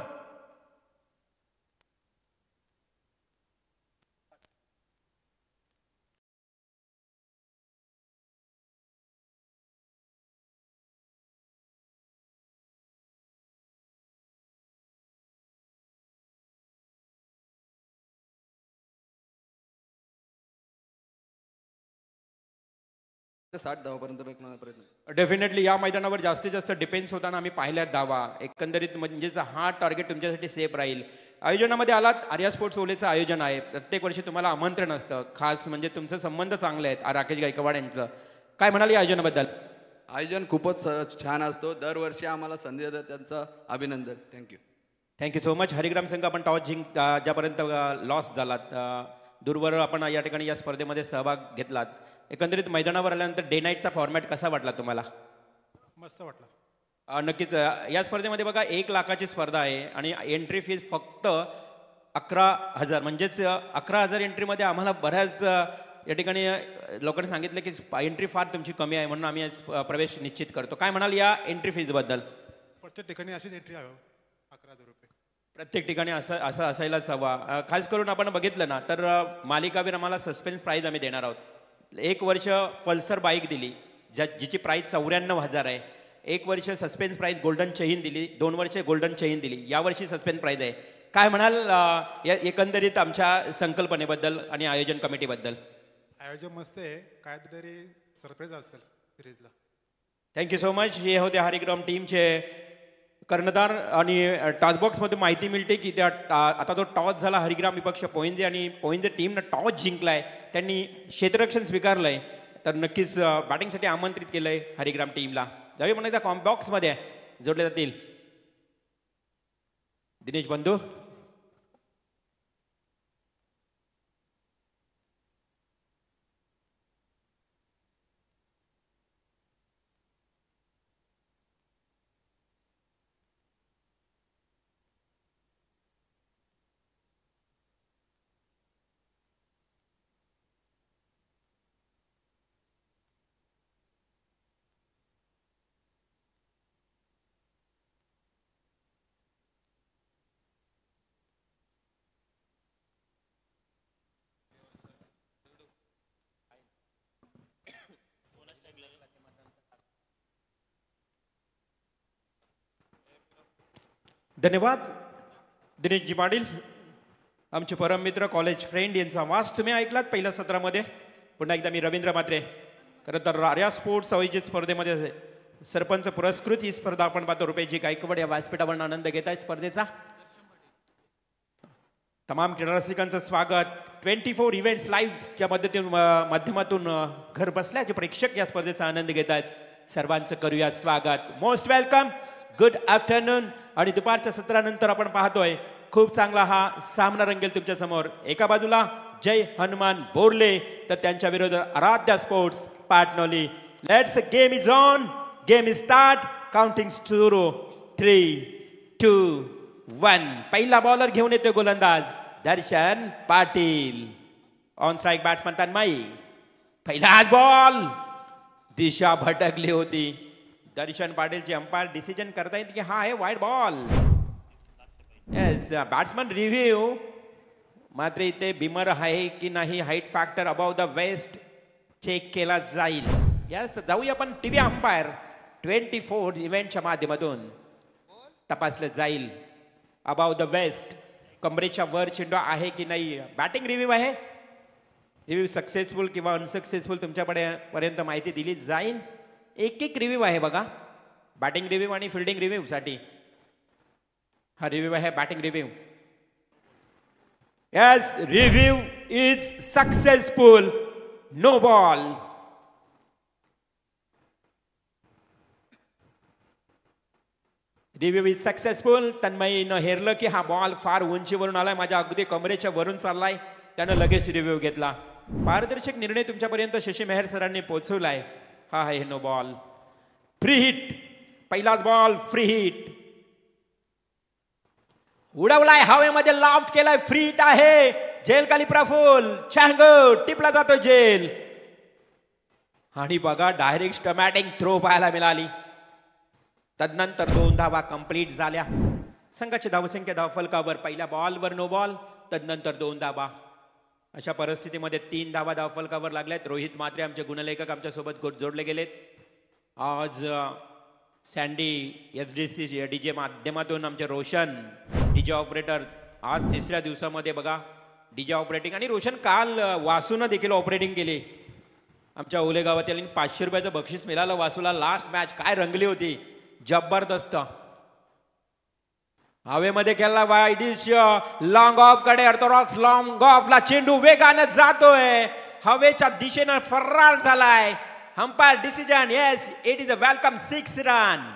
तर 60 धावापर्यंत प्रयत्न. डेफिनेटली या मैदानावर जास्तीत जास्त डिपेंड्स होताना आम्ही पाहिल्यात धावा. एकंदरीत म्हणजेच हा टार्गेट तुमच्यासाठी सेफ राहील. आयोजनामध्ये आलात, आर्या स्पोर्ट्स ओलेचं आयोजन आहे. प्रत्येक वर्षी तुम्हाला आमंत्रण असतं. खास म्हणजे तुमचे संबंध चांगले आहेत राकेश गायकवाड यांचं. काय म्हणाल या आयोजनाबद्दल? आयोजन खूपच छान असतो. दरवर्षी आम्हाला संधी देतात, त्यांचं अभिनंदन. Thank you so much. हरिग्राम संघ आपण टॉस ज्यापर्यंत लॉस झालात दूरवर आपण या ठिकाणी या स्पर्धेमध्ये सहभाग घेतलात. एकंदरीत मैदानावर आल्यानंतर डे नाईटचा फॉर्मॅट कसा वाटला तुम्हाला? मस्त वाटला. नक्कीच. या स्पर्धेमध्ये बघा 1 लाखाची स्पर्धा आहे आणि एंट्री फीज फक्त 11,000. म्हणजेच 11,000 एंट्रीमध्ये आम्हाला बऱ्याच या ठिकाणी लोकांनी सांगितलं की एंट्री फार तुमची कमी आहे, म्हणून आम्ही प्रवेश निश्चित करतो. काय म्हणाल या एंट्री फीजबद्दल? प्रत्येक ठिकाणी अशीच एंट्री हवी. 11,000 रुपये प्रत्येक ठिकाणी असं असायलाच हवा. खास करून आपण बघितलं ना तर मालिकावीर आम्हाला सस्पेन्स प्राईज आम्ही देणार आहोत. 1 वर्ष पल्सर बाईक दिली जिची प्राईज 94,000 आहे. 1 वर्ष सस्पेन्स प्राईज गोल्डन चेन दिली. 2 वर्ष गोल्डन चेन दिली. यावर्षी सस्पेन्स प्राईज आहे. काय म्हणाल या एकंदरीत आमच्या संकल्पनेबद्दल आणि आयोजन कमिटीबद्दल? आयोजन मस्त आहे. काहीतरी सरप्राईज असेल सिरीजला. Thank you so much. हे होते हरिग्राम टीमचे कर्णधार. आणि टॉसबॉक्समध्ये माहिती मिळते की त्या आता जो टॉस झाला हरिग्राम विपक्ष पोयंजे आणि पोयंजे टीमनं टॉस जिंकलाय. त्यांनी क्षेत्ररक्षण स्वीकारलंय. तर नक्कीच बॅटिंगसाठी आमंत्रित केलंय हरिग्राम टीमला. जाऊया म्हणून एकदा बॉक्समध्ये जोडले जातील दिनेश बंधू. धन्यवाद दिनेशजी पाटील, आमचे परममित्र कॉलेज फ्रेंड यांचा आवाज तुम्ही ऐकलात पहिल्या सत्रामध्ये. पुन्हा एकदा मी रवींद्र म्हात्रे. खरं तर आर्या स्पोर्ट्स आयोजित स्पर्धेमध्ये सरपंच पुरस्कृत ही स्पर्धा आपण पाहतो. रुपेशजी गायकवाड या व्यासपीठावर आनंद घेत आहेत स्पर्धेचा. तमाम क्रीडा रसिकांचं स्वागत. 24 इव्हेंट्स लाईव्हच्या माध्यमातून घर बसल्याचे प्रेक्षक या स्पर्धेचा आनंद घेत आहेत. सर्वांचं करूया स्वागत. Most welcome, good afternoon. आणि दुपारच्या सत्रानंतर आपण पाहतोय खूप चांगला हा सामना रंगेल तुमच्या समोर. एका बाजूला जय हनुमान बोरले तर त्यांच्या विरोधात Aaradhya sports Patanoli. Let's game is on, game is start, counting सुरू. 3, 2, 1. पहिला बॉलर घेऊन येतोय गोलंदाज Darshan Patil. On strike batsman Tanmay. पहिलाच बॉल, दिशा भटकली होती. दर्शन पाटीलचे अंपायर डिसिजन करतायत की हा आहे wide ball. Yes, batsman review. मात्र इथे बिमर आहे की नाही height factor above the waist check केला जाईल. यस, जाऊया आपण टीव्ही अंपायर 24 इव्हेंटच्या माध्यमातून तपासलं जाईल. अबाव द वेस्ट कमरेच्या वर चेंडू आहे की नाही. बॅटिंग रिव्ह्यू आहे. रिव्ह्यू सक्सेसफुल किंवा अनसक्सेसफुल तुमच्यापर्यंत माहिती दिली जाईल. एक एक रिव्ह्यू आहे बघा. बॅटिंग रिव्ह्यू आणि फिल्डिंग रिव्ह्यू साठी हा रिव्ह्यू आहे. Batting review. Yes, review is successful. No ball. Review is successful. तन्मयीनं हेरलं की हा बॉल फार उंचीवरून आलाय, माझ्या अगदी कमरेच्या वरून चाललाय. त्यानं लगेच रिव्ह्यू घेतला. पारदर्शक निर्णय तुमच्यापर्यंत शशी मेहर सरांनी पोहोचवलाय. हा आहे नो बॉल. Free hit. पहिलाच बॉल फ्री हिट. उडवलाय हवेमध्ये, लॉफ्ट केलाय. फ्री हिट आहे. जेल खाली प्रफुल चँग टिपला जातो जेल. आणि बघा डायरेक्ट स्टमॅटिक थ्रो पाहायला मिळाली. तदनंतर 2 धावा कंप्लीट झाल्या. संघाची धावसंख्या धावफलकावर पहिल्या बॉलवर नो बॉल, तदनंतर 2 धावा. अशा परिस्थितीमध्ये 3 धावा धावफलकावर लागल्यात. रोहित म्हात्रे आमचे गुणलेखक आमच्या सोबत जोडले गेलेत. आज सँडी SDC डीजे माध्यमातून आमचे रोशन डीजे ऑपरेटर आज 3ऱ्या दिवसामध्ये बघा डीजे ऑपरेटिंग. आणि रोशन काल वासून देखील ऑपरेटिंग केली. आमच्या ओले गावातील 500 रुपयाचं बक्षीस मिळालं वासूला. लास्ट मॅच काय रंगली होती, जबरदस्त. हवेमध्ये खेळला वाईडिश लॉंग ऑफ कडे. ऑर्थोडॉक्स लॉंग ऑफला चेंडू वेगाने जातोय. हवेच्या दिशेनं फरार झालाय. Umpire decision. Yes, it is a welcome 6 run.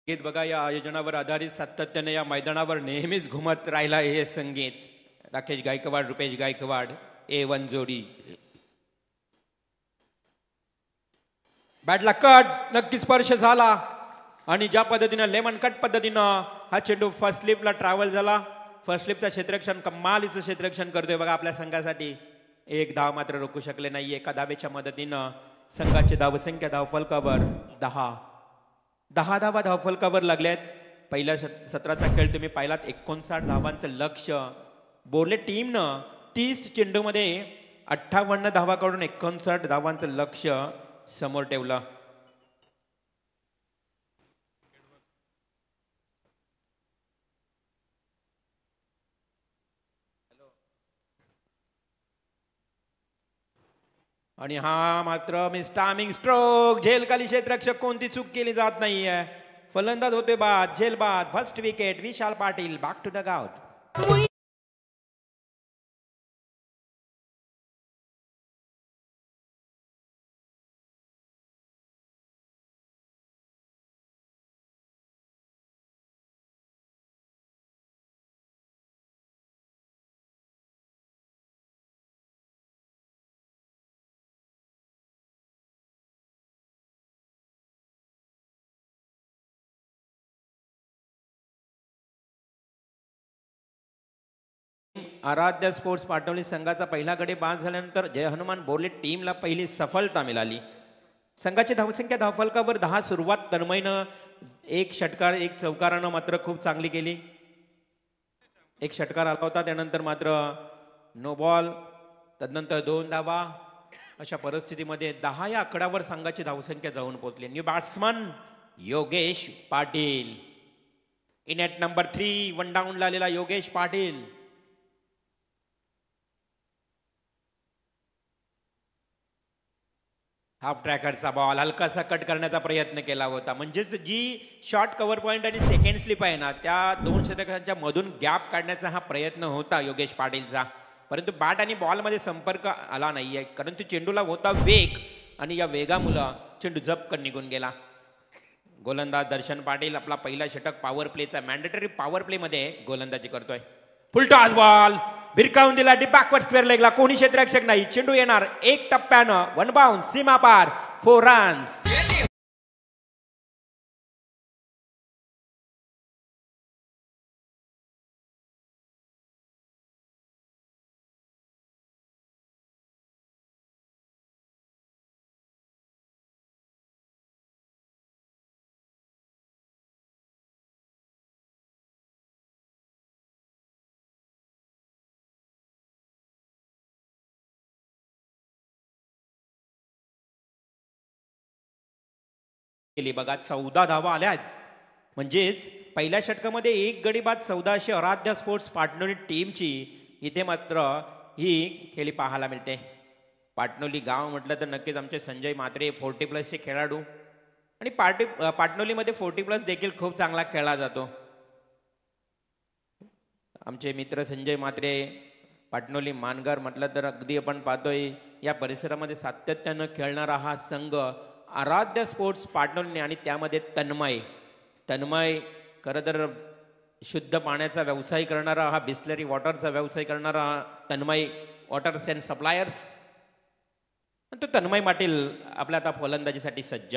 संगीत बघा या आयोजनावर आधारित सातत्याने या मैदानावर नेहमीच घुमत राहिला हे संगीत. राकेश गायकवाड, रुपेश गायकवाड, A1 जोडी. बॅटला कट, नक्की स्पर्श झाला. आणि ज्या पद्धतीनं लेमन कट पद्धतीनं हा चेंडू फर्स्ट लिफ्टला ट्रॅव्हल झाला. फर्स्ट लिफ्टचं क्षेत्ररक्षण कमालीचं क्षेत्ररक्षण करतोय बघा आपल्या संघासाठी. 1 धाव मात्र रोखू शकले नाही. एका धावेच्या मदतीनं संघाची धावसंख्या धावफलकावर 10 धावा धावफलकावर लागल्यात. पहिल्या सत्राचा खेळ तुम्ही पाहिलात. 59 धावांचं लक्ष्य बोरले टीमनं 30 चेंडूमध्ये 58 धावा काढून 59 धावांचं लक्ष्य समोर ठेवलं. आणि हा मात्र मिस्टामिंग स्ट्रोक. झेलखाली क्षेत्ररक्षक कोणती चूक केली जात नाहीये. फलंदाज होते बाद, झेल बाद. First wicket Vishal Patil. Back to the out. Aradhya sports Patoli संघाचा पहिला गडी बाद झाल्यानंतर जय हनुमान बोर्ले टीमला पहिली सफलता मिळाली. संघाची धावसंख्या धावफलकावर 10. सुरुवात तन्मयनं एक षटकार एक चौकारानं मात्र खूप चांगली केली. एक षटकार आला होता, त्यानंतर मात्र नो बॉल, तदनंतर 2 धावा. अशा परिस्थितीमध्ये 10 या आकड्यावर संघाची धावसंख्या जाऊन पोहोचली. New batsman Yogesh Patil in at number 3 one down आलेला योगेश पाटील. हाफ ट्रॅकरचा बॉल हलकासा कट करण्याचा प्रयत्न केला होता. म्हणजेच जी शॉर्ट कव्हर पॉईंट आणि सेकंड स्लिप आहे ना, त्या 2 षटकांच्या मधून गॅप काढण्याचा हा प्रयत्न होता योगेश पाटीलचा. परंतु बॅट आणि बॉलमध्ये संपर्क आला नाहीये, कारण तो चेंडूला होता वेग आणि या वेगामुळे चेंडू झपकन निघून गेला. गोलंदाज दर्शन पाटील आपला पहिला षटक पॉवर प्लेचा मॅन्डेटरी पॉवर प्ले मध्ये गोलंदाजी करतोय. फुलटॉस बॉल भिरकावून दिला डी बॅकवर्ड स्क्वेअर लेगला, कोणी क्षेत्ररक्षक नाही. चेंडू येणार एक टप्प्यानं वन बाउंड सीमा पार 4 रन्स. केली बघा, 14 धावा आल्या आहेत. म्हणजेच पहिल्या षटकामध्ये एक गडी बाद 14 आराध्य स्पोर्ट्स पाटणोली टीमची इथे मात्र ही खेळी पाहायला मिळते. पाटणोली गाव म्हटलं तर नक्कीच आमचे संजय म्हात्रे 40+ खेळाडू आणि पाटणोलीमध्ये 40+ देखील खूप चांगला खेळला जातो. आमचे मित्र संजय म्हात्रे पाटणोली मानगर म्हटलं तर अगदी आपण पाहतोय या परिसरामध्ये सातत्यानं खेळणारा हा संघ आराध्य स्पोर्ट्स पाटणोली आणि त्यामध्ये तन्मय खरं तर शुद्ध पाण्याचा व्यवसाय करणारा, हा बिस्लरी वॉटरचा व्यवसाय करणारा तन्मय वॉटर्स अँड सप्लायर्स. तो तन्मय पाटील आपल्या आता फलंदाजीसाठी सज्ज.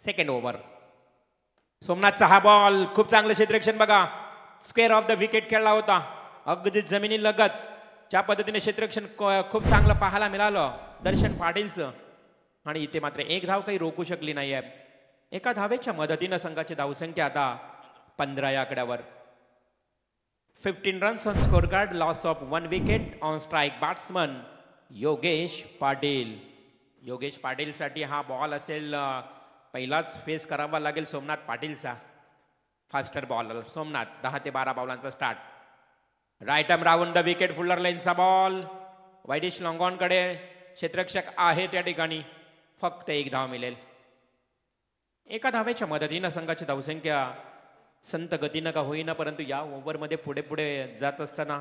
सेकंड ओव्हर सोमनाथचा हा बॉल खूप चांगलं क्षेत्ररक्षण बघा, स्क्वेअर ऑफ द विकेट खेळला होता अगदी जमिनी लगत. ज्या पद्धतीने क्षेत्ररक्षण खूप चांगलं पाहायला मिळालं दर्शन पाटीलचं. आणि इथे मात्र एक धाव काही रोखू शकली नाही आहे. एका धावेच्या मदतीनं संघाची धावसंख्या आता 15 या आकड्यावर. 15 runs on scorecard, loss of 1 wicket. On strike batsman Yogesh Patil. Yogesh पाटीलसाठी हा बॉल असेल पहिलाच फेस करावा लागेल सोमनाथ पाटीलचा. फास्टर बॉलर सोमनाथ 10 ते 12 बॉलांचा start. Right arm round the wicket, fuller लाईनचा बॉल वाईडिश लॉंगॉन कडे. क्षेत्ररक्षक आहे त्या ठिकाणी, फक्त एक धाव मिळेल. एका धावेच्या मदतीनं संघाची धावसंख्या संत गतीनं का होईना परंतु या ओव्हरमध्ये पुढे पुढे जात असताना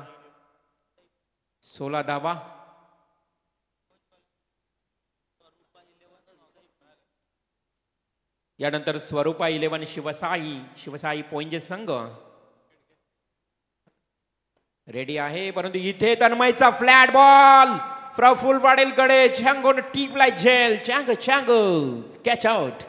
16 धावा. यानंतर स्वरूपा 11 शिवसाई पोंजे संघ रेडी आहे. परंतु इथे तन्मयचा फ्लॅट बॉल फ्रॉम फुलवाडेल कडे. चँगो टीप लाईक जेल. चँगो कॅच आउट.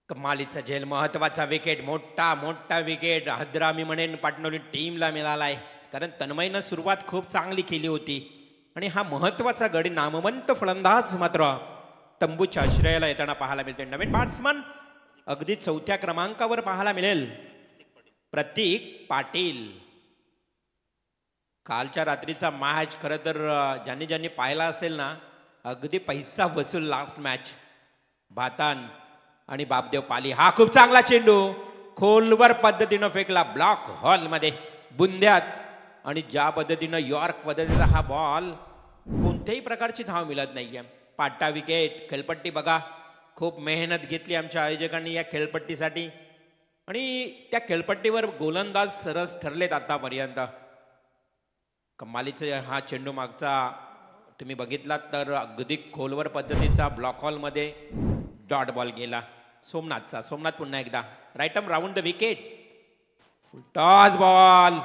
कमालीचा झेल, महत्वाचा विकेट, मोठा विकेट हद्रामी म्हणेन पाटणोली टीमला मिळालाय. कारण तन्मयनं सुरुवात खूप चांगली केली होती आणि हा महत्वाचा गडी नामवंत फलंदाज मात्र तंबूच्या आश्रयाला येताना पाहायला मिळते. नवीन बॅट्समन अगदी 4थ्या क्रमांकावर पाहायला मिळेल प्रतीक पाटील. कालच्या रात्रीचा मॅच खरं तर ज्यांनी पाहिला असेल ना, अगदी पैसा वसूल लास्ट मॅच. भातान आणि बापदेव पाली. हा खूप चांगला चेंडू खोलवर पद्धतीनं फेकला ब्लॉक हॉलमध्ये बुंद्यात. आणि ज्या पद्धतीनं यॉर्क पद्धतीचा हा बॉल, कोणत्याही प्रकारची धाव मिळत नाहीये. पाटा विकेट. खेळपट्टी बघा, खूप मेहनत घेतली आमच्या आयोजकांनी या खेळपट्टीसाठी आणि त्या खेळपट्टीवर गोलंदाज सरस ठरलेत आतापर्यंत. कमालीचा हा चेंडू मागचा तुम्ही बघितलात तर अगदी खोलवर पद्धतीचा ब्लॉक हॉलमध्ये डॉट बॉल गेला सोमनाथचा. सोमनाथ पुन्हा एकदा right arm round the wicket, toss ball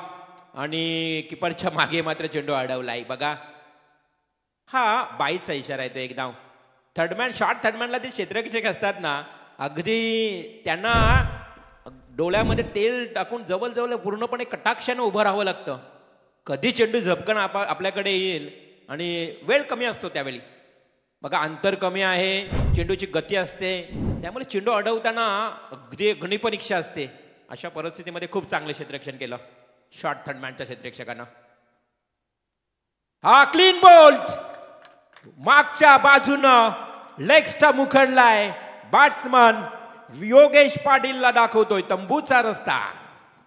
आणि किपरच्या मागे मात्र चेंडू अडवलाय. बघा हा बाईचा इशारा येतो एकदम. थर्डमॅन शॉर्ट थर्डमॅनला ते क्षेत्ररक्षक असतात ना, अगदी त्यांना डोळ्यामध्ये तेल टाकून जवळ पूर्णपणे कटाक्षाने उभं राहावं लागतं. कधी चेंडू झपकन आपल्याकडे येईल आणि वेळ कमी असतो त्यावेळी. बघा अंतर कमी आहे, चेंडूची गती असते, त्यामुळे चेंडू अडवताना अगदी गणितपरीक्षा असते. अशा परिस्थितीमध्ये खूप चांगलं क्षेत्ररक्षण केलं शॉर्ट थर्डमॅनच्या क्षेत्ररक्षकांना. हा क्लीन बोल्ट मागच्या बाजूनं लेग स्टंप उखडलाय. बॅट्समन योगेश पाटीलला दाखवतोय तंबूचा रस्ता.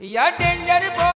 या danger ball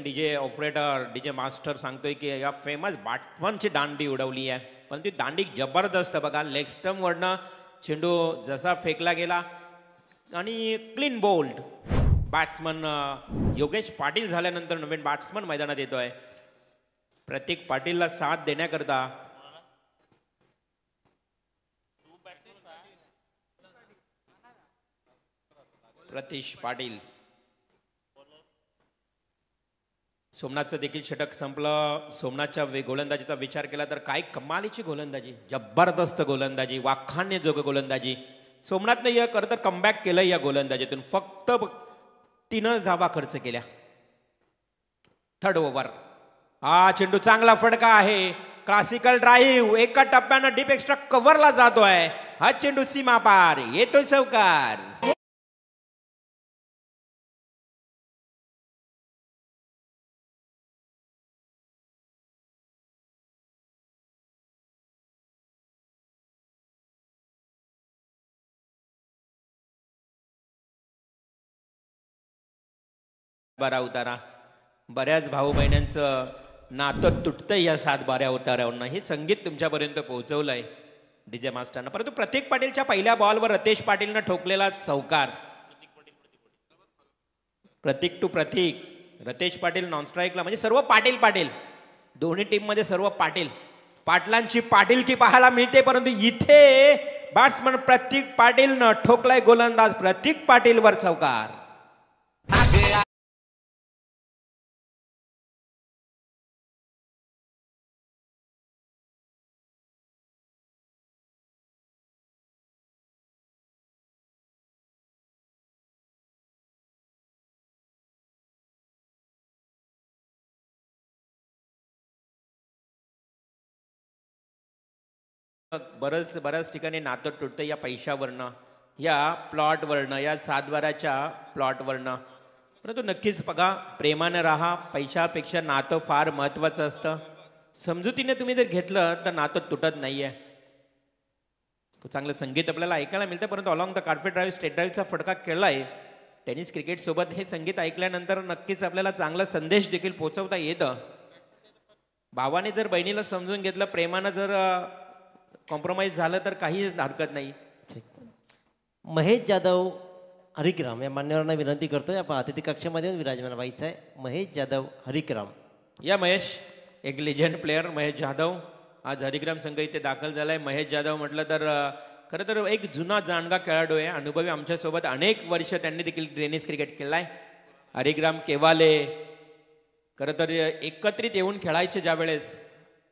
DJ operator DJ master सांगतोय की या फेमस बॅट्समनची दांडी उडवली आहे, पण ती दांडी जबरदस्त. बघा लेग स्टंप वरनं चेंडू जसा फेकला गेला आणि clean bowled. Batsman Yogesh Patil झाल्यानंतर नवीन बॅट्समन मैदानात येतोय. प्रतीक पाटीलला साथ देण्याकरता प्रतीश पाटील. सोमनाथचं देखील षटक संपलं. सोमनाथच्या गोलंदाजीचा विचार केला तर काय कमालीची गोलंदाजी, जबरदस्त गोलंदाजी, वाखाणण्याजोगं गोलंदाजी. सोमनाथनं या खरं तर कमबॅक केलं या गोलंदाजीतून. फक्त 3च धावा खर्च केल्या. Third over. हा चेंडू चांगला फटका आहे. क्लासिकल ड्राईव्ह एका टप्प्यानं डीप एक्स्ट्रा कव्हरला जातोय. हा चेंडू सीमा पार येतोय चौकार. बरा उतारा. बऱ्याच भाऊ बहिण्यांचं नातं तुटतंय या 7 बाऱ्या उतारावरनं. हे संगीत तुमच्यापर्यंत पोहोचवलंय डीजे मास्टरनं. परंतु प्रतीक पाटीलच्या पहिल्या बॉलवर रतेश पाटीलनं ठोकलेला चौकार. प्रतीक टू प्रतीक. रतेश पाटील नॉन स्ट्राईकला, म्हणजे सर्व पाटील पाटील. दोन्ही टीम मध्ये सर्व पाटील पाटलांची पाटीलकी पाहायला मिळते. परंतु इथे बॅट्समन प्रतीक पाटीलनं ठोकलाय गोलंदाज प्रतीक पाटीलवर चौकार. बऱ्याच ठिकाणी नातं तुटतं या पैशावरनं, या प्लॉटवरनं, या 7 बाराच्या प्लॉटवरनं. परंतु नक्कीच बघा प्रेमानं राहा. पैशापेक्षा नातं फार महत्त्वाचं असतं. समजुतीने तुम्ही जर घेतलं तर नातं तुटत नाहीये. चांगलं संगीत आपल्याला ऐकायला मिळतं. परंतु along the carpet drive straight ड्राईव्हचा फटका खेळलाय. टेनिस क्रिकेट सोबत हे संगीत ऐकल्यानंतर नक्कीच आपल्याला चांगला संदेश देखील पोहोचवता येतं. भावाने जर बहिणीला समजून घेतलं, प्रेमानं जर कॉम्प्रोमाइज झालं तर काहीच हरकत नाही. महेश जाधव हरिक्राम या मान्यवरांना विनंती करतोय, आपण अतिथी कक्षामध्ये विराजमान व्हायचं आहे. महेश जाधव हरिक्राम. या महेश, एक लेजंड प्लेअर महेश जाधव आज हरिग्राम संघ इथे दाखल झालाय. महेश जाधव म्हटलं तर खरं तर एक जुना जाणगा खेळाडू आहे, अनुभवी. आमच्यासोबत अनेक वर्ष त्यांनी देखील टेनिस क्रिकेट खेळलाय. हरिग्राम केवाले खरं तर एकत्रित येऊन खेळायचे ज्यावेळेस,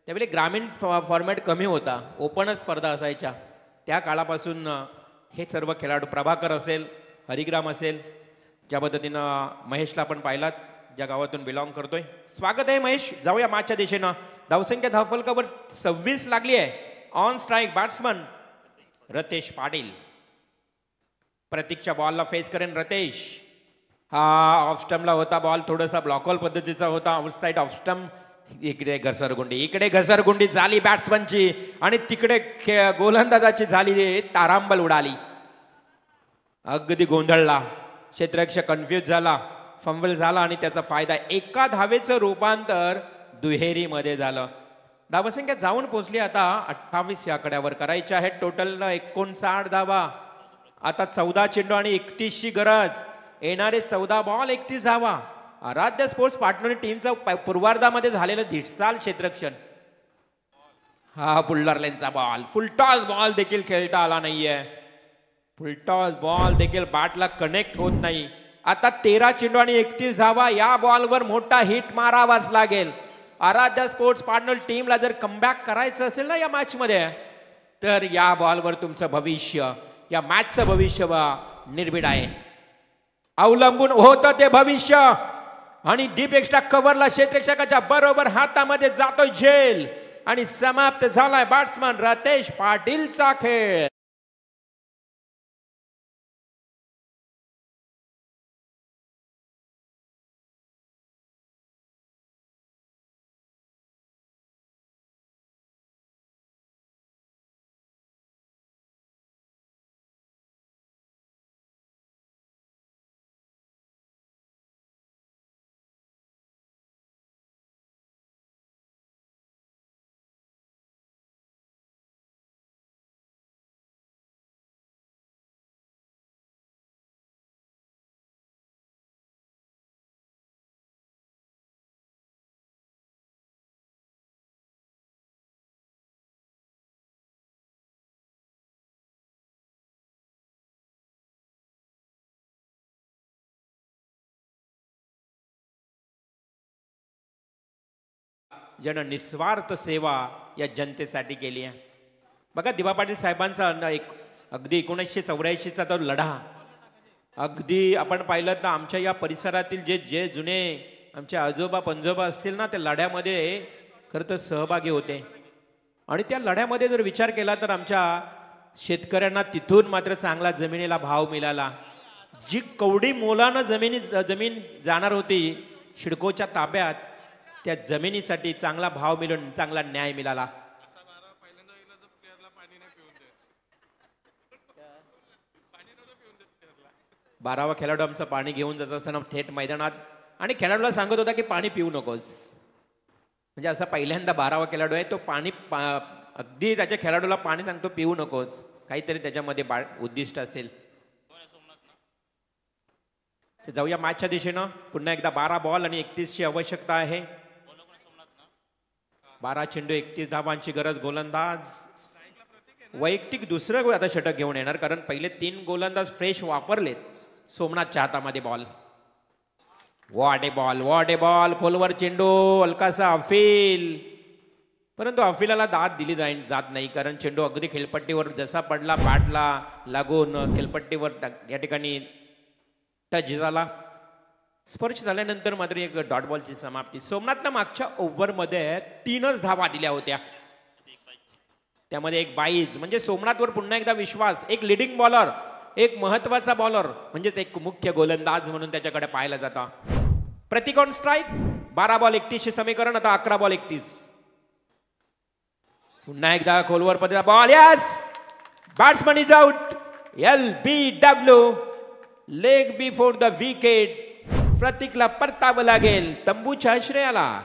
त्यावेळी ग्रामीण फॉर्मॅट कमी होता, ओपनच स्पर्धा असायच्या. त्या काळापासून हे सर्व खेळाडू, प्रभाकर असेल, हरिग्राम असेल, ज्या पद्धतीनं महेशला आपण पाहिलात, ज्या गावातून बिलॉंग करतोय. स्वागत आहे महेश. जाऊया मागच्या दिशेनं. धावसंख्या धावफलकावर 26 लागली आहे. On strike batsman Ratesh Patil. प्रतीकच्या बॉलला फेस करेन रतेश. हा ऑफ स्टंपला होता बॉल, थोडासा ब्लॉकॉल पद्धतीचा होता. Outside off stump. इकडे घसरगुंडी, इकडे घसरगुंडी झाली बॅट्समनची आणि तिकडे गोलंदाजाची झाली तारांबल उडाली. अगदी गोंधळला, क्षेत्ररक्षक कन्फ्यूज झाला, फंबल झाला आणि त्याचा फायदा एका धावेचं रूपांतर दुहेरीमध्ये झालं. धावसंख्या जाऊन पोहोचली आता 28 या आकड्यावर. करायच्या आहेत टोटल 59 धावा. आता 14 चेंडू आणि 31ची गरज. येणारे 14 बॉल 31 धावा. आराध्य स्पोर्ट्स पार्टनर टीमचं पूर्वार्धामध्ये झालेलं धिटसाल क्षेत्ररक्षण. हा पुल्लर लेनचा बॉल, फुलटॉस बॉल देखील खेळता आला नाहीये. फुलटॉस बॉल देखील बॅटला कनेक्ट होत नाही. आता 13 चेंडू आणि 31 धावा. या बॉलवर मोठा हिट मारावाच लागेल. आराध्य स्पोर्ट्स पार्टनर टीमला जर कमबॅक करायचं असेल ना या मॅच मध्ये, तर या बॉलवर तुमचं भविष्य, या मॅचचं भविष्य निर्भीड आहे. अवलंबून होतं ते भविष्य. आणि डीप एक्स्ट्रा कव्हरला क्षेत्ररक्षकाच्या बरोबर हातामध्ये जातोय झेल आणि समाप्त झालाय बॅट्समन रतेश पाटीलचा खेळ. ज्यानं निस्वार्थ सेवा या जनतेसाठी केली आहे. बघा दिवा पाटील साहेबांचा अगदी 1984चा तो लढा, अगदी आपण पाहिलं ना आमच्या या परिसरातील जे जुने आमचे आजोबा पंजोबा असतील ना, त्या लढ्यामध्ये खरं तर सहभागी होते. आणि त्या लढ्यामध्ये जर विचार केला तर आमच्या शेतकऱ्यांना तिथून मात्र चांगला जमिनीला भाव मिळाला. जी कवडी मोलानं जमीन जाणार होती शिडकोच्या ताब्यात, त्या जमिनीसाठी चांगला भाव मिळून चांगला न्याय मिळाला. 12वा खेळाडू आमचं पाणी घेऊन जात असताना थेट मैदानात, आणि खेळाडूला सांगत होता की पाणी पिऊ नकोस. म्हणजे असं पहिल्यांदा 12वा खेळाडू आहे तो पाणी अगदी त्याच्या खेळाडूला पाणी सांगतो पिऊ नकोस, काहीतरी त्याच्यामध्ये उद्दिष्ट असेल. जाऊया मॅचच्या दिशेनं. पुन्हा एकदा 12 बॉल आणि 31ची आवश्यकता आहे. 12 चेंडू 31 धावांची गरज. गोलंदाज वैयक्तिक दुसरं आता षटक घेऊन येणार, कारण पहिले 3 गोलंदाज फ्रेश वापरलेत. सोमनाथच्या हातामध्ये बॉल. What A ball. खोलवर चेंडू, हलकासा अफील, परंतु अफिलाला दाद दिली जात नाही, कारण चेंडू अगदी खेळपट्टीवर जसा पडला बॅटला लागून खेळपट्टीवर या ठिकाणी टच झाला. स्पर्श झाल्यानंतर मात्र एक डॉट बॉलची समाप्ती. सोमनाथनं मागच्या ओव्हरमध्ये 3च धावा दिल्या होत्या, त्यामध्ये एक बाईज. म्हणजे सोमनाथवर पुन्हा एकदा विश्वास. एक लिडिंग बॉलर, एक महत्वाचा बॉलर, म्हणजेच एक मुख्य गोलंदाज म्हणून त्याच्याकडे पाहिला जाता. प्रतीक ऑन स्ट्राईक. 12 बॉल 31 समीकरण. आता 11 बॉल 31. पुन्हा एकदा खोलवर पडलेला ball. Yes, batsman is out. LBW, leg before the wicket. प्रतीकला परतावं लागेल तंबूच्या आश्रयाला.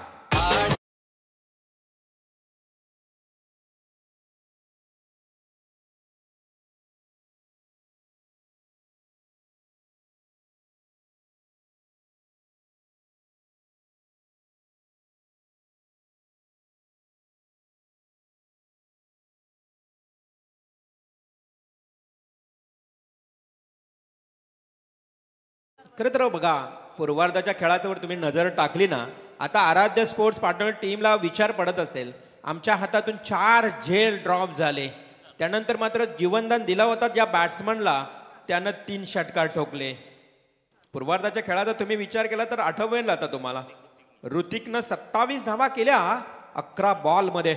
खरं तर बघा, पूर्वार्धाच्या खेळावर तुम्ही नजर टाकली ना, आता आराध्य स्पोर्ट्स पार्टनर टीमला विचार पडत असेल, आमच्या हातातून 4 झेल ड्रॉप झाले, त्यानंतर मात्र जीवनदान दिला होता ज्या बॅट्समनला, त्यानं 3 षटकार ठोकले. पूर्वार्धाच्या खेळाचा तुम्ही विचार केला तर आठवेल आता तुम्हाला, ऋतिकनं 27 धावा केल्या 11 बॉलमध्ये,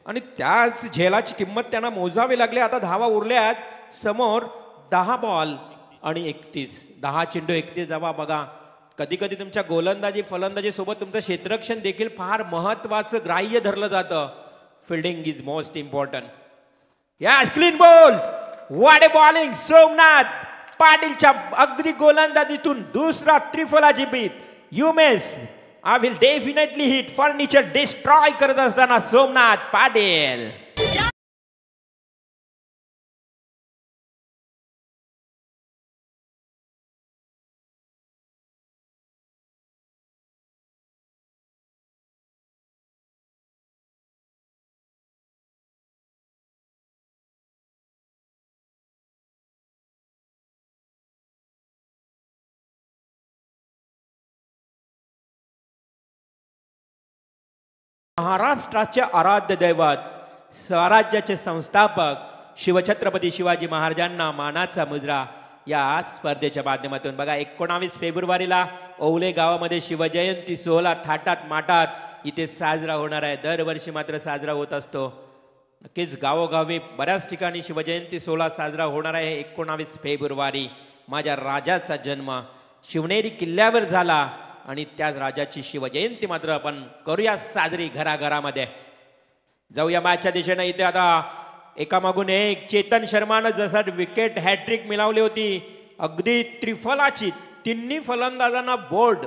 आणि त्याच झेलाची किंमत त्यांना मोजावी लागली. आता धावा उरल्यात समोर 10 बॉल आणि 31. 10 चेंडू 31 धावा. बघा, कधी कधी तुमच्या गोलंदाजी फलंदाजी सोबत तुमचं क्षेत्ररक्षण देखील फार महत्वाचं ग्राह्य धरलं जातं. Fielding is most important. Yes, clean ball. What a bowling. Somnath पाटीलच्या अगदी गोलंदाजीतून दुसरा त्रिफलाची बीत. युमेस I will definitely hit furniture destroy करत असताना सोमनाथ पाटील. महाराष्ट्राचे आराध्य दैवत स्वराज्याचे संस्थापक शिवछत्रपती शिवाजी महाराजांना मानाचा मुजरा या स्पर्धेच्या माध्यमातून बघा 19 फेब्रुवारीला ओवले गावामध्ये शिवजयंती सोहळा थाटात माटात इथे साजरा होणार आहे. दरवर्षी मात्र साजरा होत असतो. नक्कीच गावोगावी बऱ्याच ठिकाणी शिवजयंती सोहळा साजरा होणार आहे. 19 फेब्रुवारी माझ्या राजाचा जन्म शिवनेरी किल्ल्यावर झाला आणि त्या राजाची शिवजयंती मात्र आपण करूया साजरी घराघरामध्ये. जाऊया मॅचच्या दिशेने. इथे आता एकामागून एक चेतन शर्मानं जसा विकेट हॅट्रिक मिळवली होती अगदी त्रिफलाची तिन्ही फलंदाजांना बोल्ड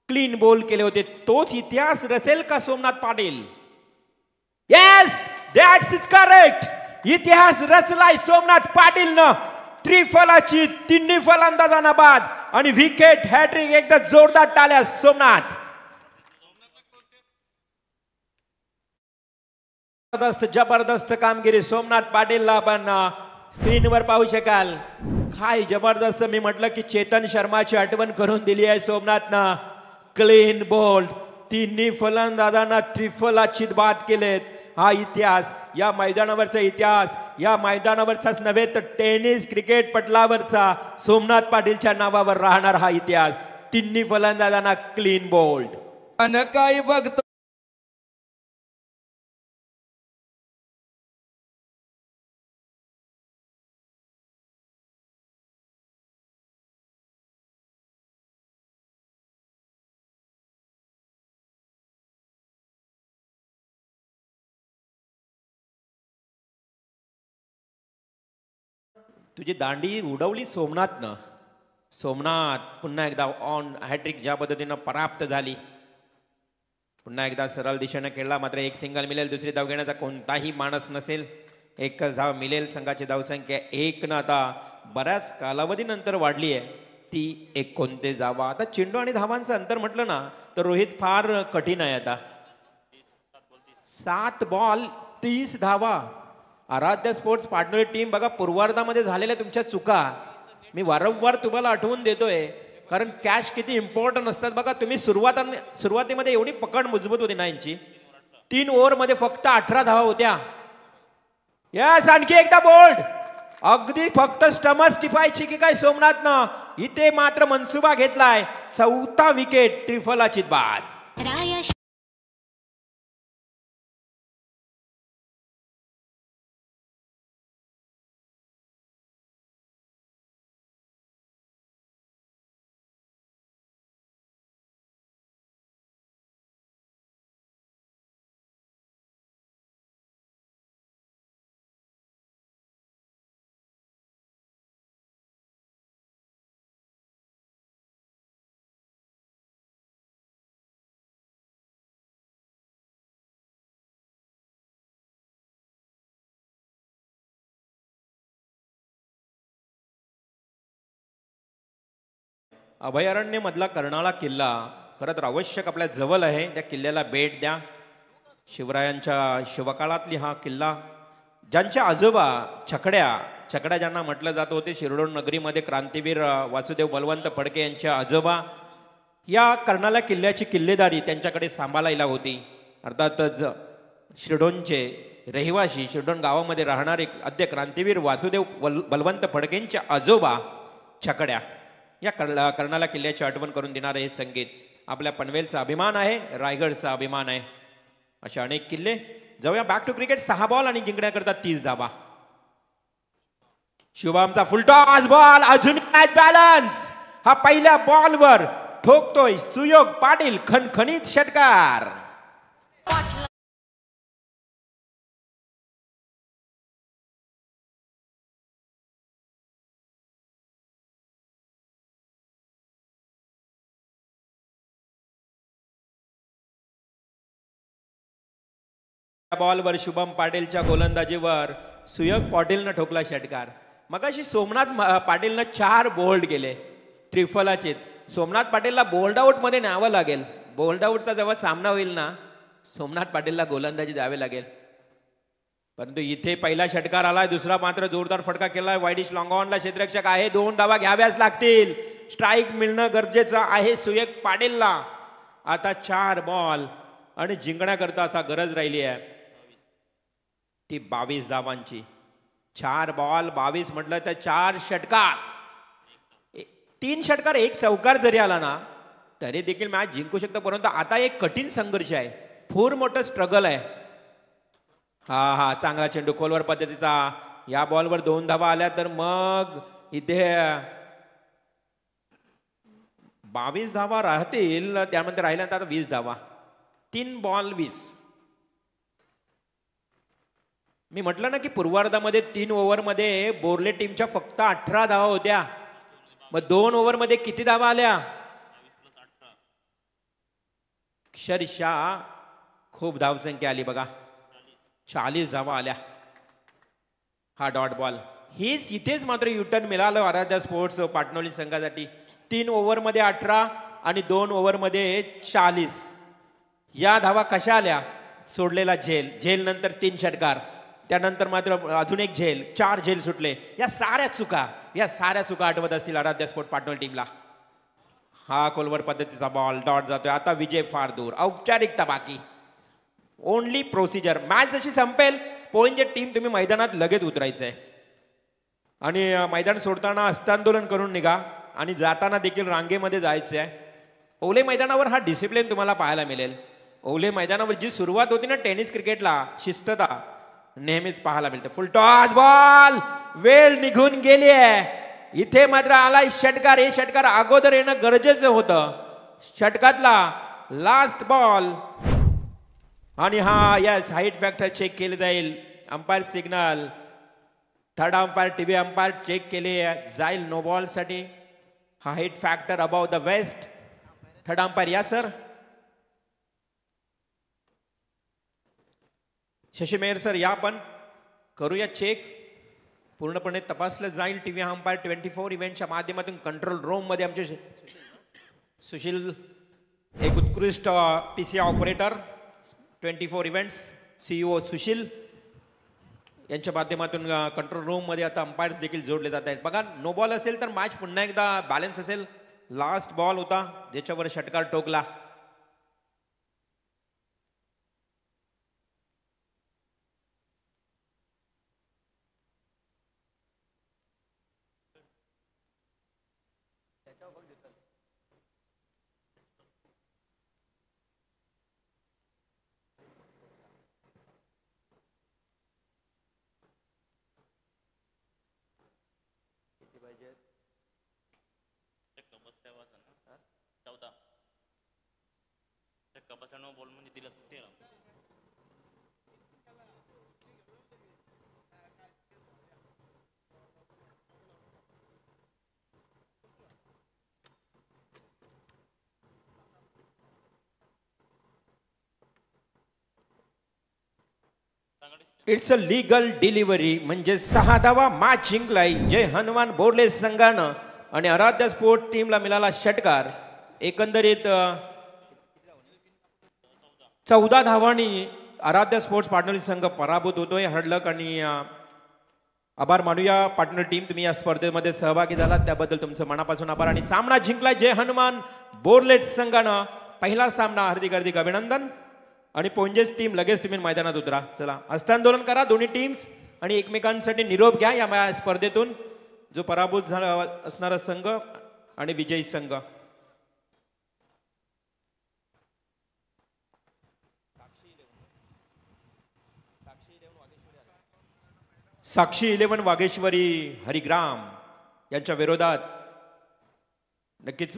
क्लीन बोल केले होते. तोच इतिहास रचेल का Somnath Patil? Yes that's is correct. इतिहास रचलाय सोमनाथ पाटीलनं. त्रिफलाची तिन्ही फलंदाजांना बाद आणि विकेट हॅट्रिक. एकदा जोरदार टाळ्या सोमनाथ. जबरदस्त कामगिरी सोमनाथ पाटीलला आपण स्क्रीनवर पाहू शकाल. काय जबरदस्त. मी म्हटलं की चेतन शर्माची आठवण करून दिली आहे सोमनाथनं. क्लीन बोल्ड तिन्ही फलंदाजांना त्रिफलाची बाद केलेत. हा इतिहास या मैदानावरचा इतिहास या मैदानावरचाच नव्हे तर टेनिस क्रिकेट पटलावरचा सोमनाथ पाटीलच्या नावावर राहणार हा इतिहास. तिन्ही फलंदाजांना क्लीन बोल्ड. अन काय बघतो तुझी दांडी उडवली सोमनाथनं. सोमनाथ पुन्हा एकदा ऑन हॅट्रिक ज्या पद्धतीनं पराप्त झाली. पुन्हा एकदा सरळ दिशेनं खेळला. मात्र एक सिंगल मिळेल. दुसरी धाव घेण्याचा कोणताही मानस नसेल. एकच धाव मिळेल. संघाची धावसंख्या 1 आता बऱ्याच कालावधीनंतर वाढली आहे. ती 29 धावा. आता चेंडू आणि धावांचं अंतर म्हटलं ना तर रोहित फार कठीण आहे. आता 7 बॉल 30 धावा. आराध्य स्पोर्ट्स पार्टनर टीम बघा पूर्वार्धामध्ये झालेल्या तुमच्या चुका मी वारंवार तुम्हाला आठवून देतोय. कारण कॅश किती इम्पॉर्टंट असतात बघा. तुम्ही सुरुवातीमध्ये एवढी पकड मजबूत होती ना यांची. 3 ओव्हरमध्ये फक्त 18 धावा होत्या. यस आणखी एकदा बोल्ड. अगदी फक्त स्टमच टिपायची की काय सोमनाथनं. इथे मात्र मनसुबा घेतलाय. 4था विकेट त्रिफलाची बाद. अभयारण्य मधला कर्नाळा किल्ला खरं तर आवश्यक आपल्या जवळ आहे. त्या किल्ल्याला भेट द्या. शिवरायांच्या शिवकाळातली हा किल्ला ज्यांच्या आजोबा छकड्या ज्यांना म्हटलं जात होते. शिरडोन नगरीमध्ये क्रांतीवीर वासुदेव बलवंत फडके यांच्या आजोबा या कर्नाळा किल्ल्याची किल्लेदारी त्यांच्याकडे सांभाळायला होती. अर्थातच शिरडोनचे रहिवासी शिरडोन गावामध्ये राहणारे आद्य क्रांतीवीर वासुदेव बलवंत फडकेंच्या आजोबा छकड्या या कर्नाळा किल्ल्याची आठवण करून देणारे हे संगीत आपल्या पनवेलचा अभिमान आहे. रायगडचा अभिमान आहे. अशा अनेक किल्ले. जाऊया बॅक टू क्रिकेट. 6 बॉल आणि जिंकण्याकरता 30 धावा. शुभमचा फुलटॉस बॉल. अजून मॅच बॅलन्स. हा पहिल्या बॉलवर ठोकतोय सुयोग पाटील. खणखणीत षटकार. बॉलवर शुभम पाटीलच्या गोलंदाजीवर सुयोग पाटीलनं ठोकला षटकार. मगाशी सोमनाथ पाटीलनं 4 बोल्ड केले त्रिफलाचे. सोमनाथ पाटीलला बोल्ड आउट मध्ये न्यावं लागेल. बोल्ड आउटचा जेव्हा सामना होईल ना, सोमनाथ पाटीलला गोलंदाजी द्यावी लागेल. परंतु इथे पहिला षटकार आलाय, दुसरा मात्र जोरदार फटका केलाय. वाईडिश लॉंगॉनला क्षेत्ररक्षक आहे, 2 धावा घ्याव्याच लागतील. स्ट्राईक मिळणं गरजेचं आहे सुयोग पाटीलला. आता 4 बॉल आणि जिंकण्याकरता आता गरज राहिली आहे ती 22 धावांची. 4 बॉल 22 म्हटलं तर 4 षटकार, 3 षटकार 1 चौकार जरी आला ना तरी देखील मॅच जिंकू शकतो. परंतु आता एक कठीण संघर्ष आहे, फार मोठं स्ट्रगल आहे. हा चांगला चेंडू खोलवर पद्धतीचा. या बॉलवर 2 धावा आल्या तर मग इथे 22 धावा राहतील. त्यानंतर राहिल्यानंतर आता 20 धावा. 3 बॉल 20. मी म्हटलं ना की पूर्वार्धामध्ये 3 ओव्हरमध्ये बोर्ले टीमच्या फक्त 18 धावा होत्या. मग 2 ओव्हरमध्ये किती धावा आल्या? अक्षरशः खूप धावसंख्या आली बघा, 40 धावा आल्या. हा डॉट बॉल. हेच इथेच मात्र युटर्न मिळालं आराध्या स्पोर्ट्स पाटणोली संघासाठी. 3 ओव्हरमध्ये 18 आणि 2 ओव्हरमध्ये 40. या धावा कशा आल्या? सोडलेला झेल नंतर 3 षटकार, त्यानंतर मात्र अजून एक झेल, 4 झेल सुटले. या साऱ्या चुका आठवत असतील आराध्या स्पोर्ट पाटणोली टीमला. हा खोलवर पद्धतीचा बॉल डॉट जातोय. आता विजय फार दूर, औपचारिकता बाकी, ओनली प्रोसिजर. मॅच जशी संपेल पोईंचे टीम तुम्ही मैदानात लगेच उतरायचंय आणि मैदान सोडताना हस्तांदोलन करून निघा आणि जाताना देखील रांगेमध्ये जायचं आहे. ओले मैदानावर हा डिसिप्लिन तुम्हाला पाहायला मिळेल. ओले मैदानावर जी सुरुवात होती ना टेनिस क्रिकेटला, शिस्तता नेहमीच पाहायला मिळते. फुल टॉस बॉल, वेळ निघून गेली आहे. इथे मात्र आलाय षटकार. हे षटकार अगोदर येणं गरजेचं होतं. षटकातला लास्ट बॉल आणि हा यस हाईट फॅक्टर चेक केले जाईल. Umpire signal, third umpire TV umpire check केले जाईल नो बॉल साठी. हा height factor above the waist. Third umpire या सर. शशी मेहर सर या, पण करूया चेक. पूर्णपणे तपासलं जाईल टीव्ही अंपायर 24 इव्हेंटच्या माध्यमातून. कंट्रोल रूम मध्ये आमचे सुशील, एक उत्कृष्ट PC operator 24 events, CEO Sushil यांच्या माध्यमातून कंट्रोल रूम मध्ये आता अंपायर्स देखील जोडले जात आहेत. बघा नो बॉल असेल तर मॅच पुन्हा एकदा बॅलन्स असेल. लास्ट बॉल होता ज्याच्यावर षटकार ठोकला. बॉल म्हणजे दिला ते इट्स अ लीगल डिलिव्हरी म्हणजे 6 धावा मॅच जिंकलाय जय हनुमान बोर्ले संघानं आणि आराध्या स्पोर्ट टीमला मिळाला षटकार. एकंदरीत 14 धावांनी आराध्या स्पोर्ट्स पाटणोली संघ पराभूत होतोय. हडलक आणि आभार मानूया पाटणोली टीम, तुम्ही या स्पर्धेमध्ये सहभागी झालात त्याबद्दल तुमचं मनापासून आभार. आणि सामना जिंकलाय जय हनुमान बोर्लेट संघानं. पहिला सामना हार्दिक हार्दिक अभिनंदन. आणि पोंजेस टीम लगेच तुम्ही मैदानात उतरा. चला हस्तांदोलन करा दोन्ही टीम्स आणि एकमेकांसाठी निरोप घ्या या स्पर्धेतून. जो पराभूत झाला असणारा संघ आणि विजयी संघ. साक्षी 11 वागेश्वरी हरिग्राम यांच्या विरोधात नक्कीच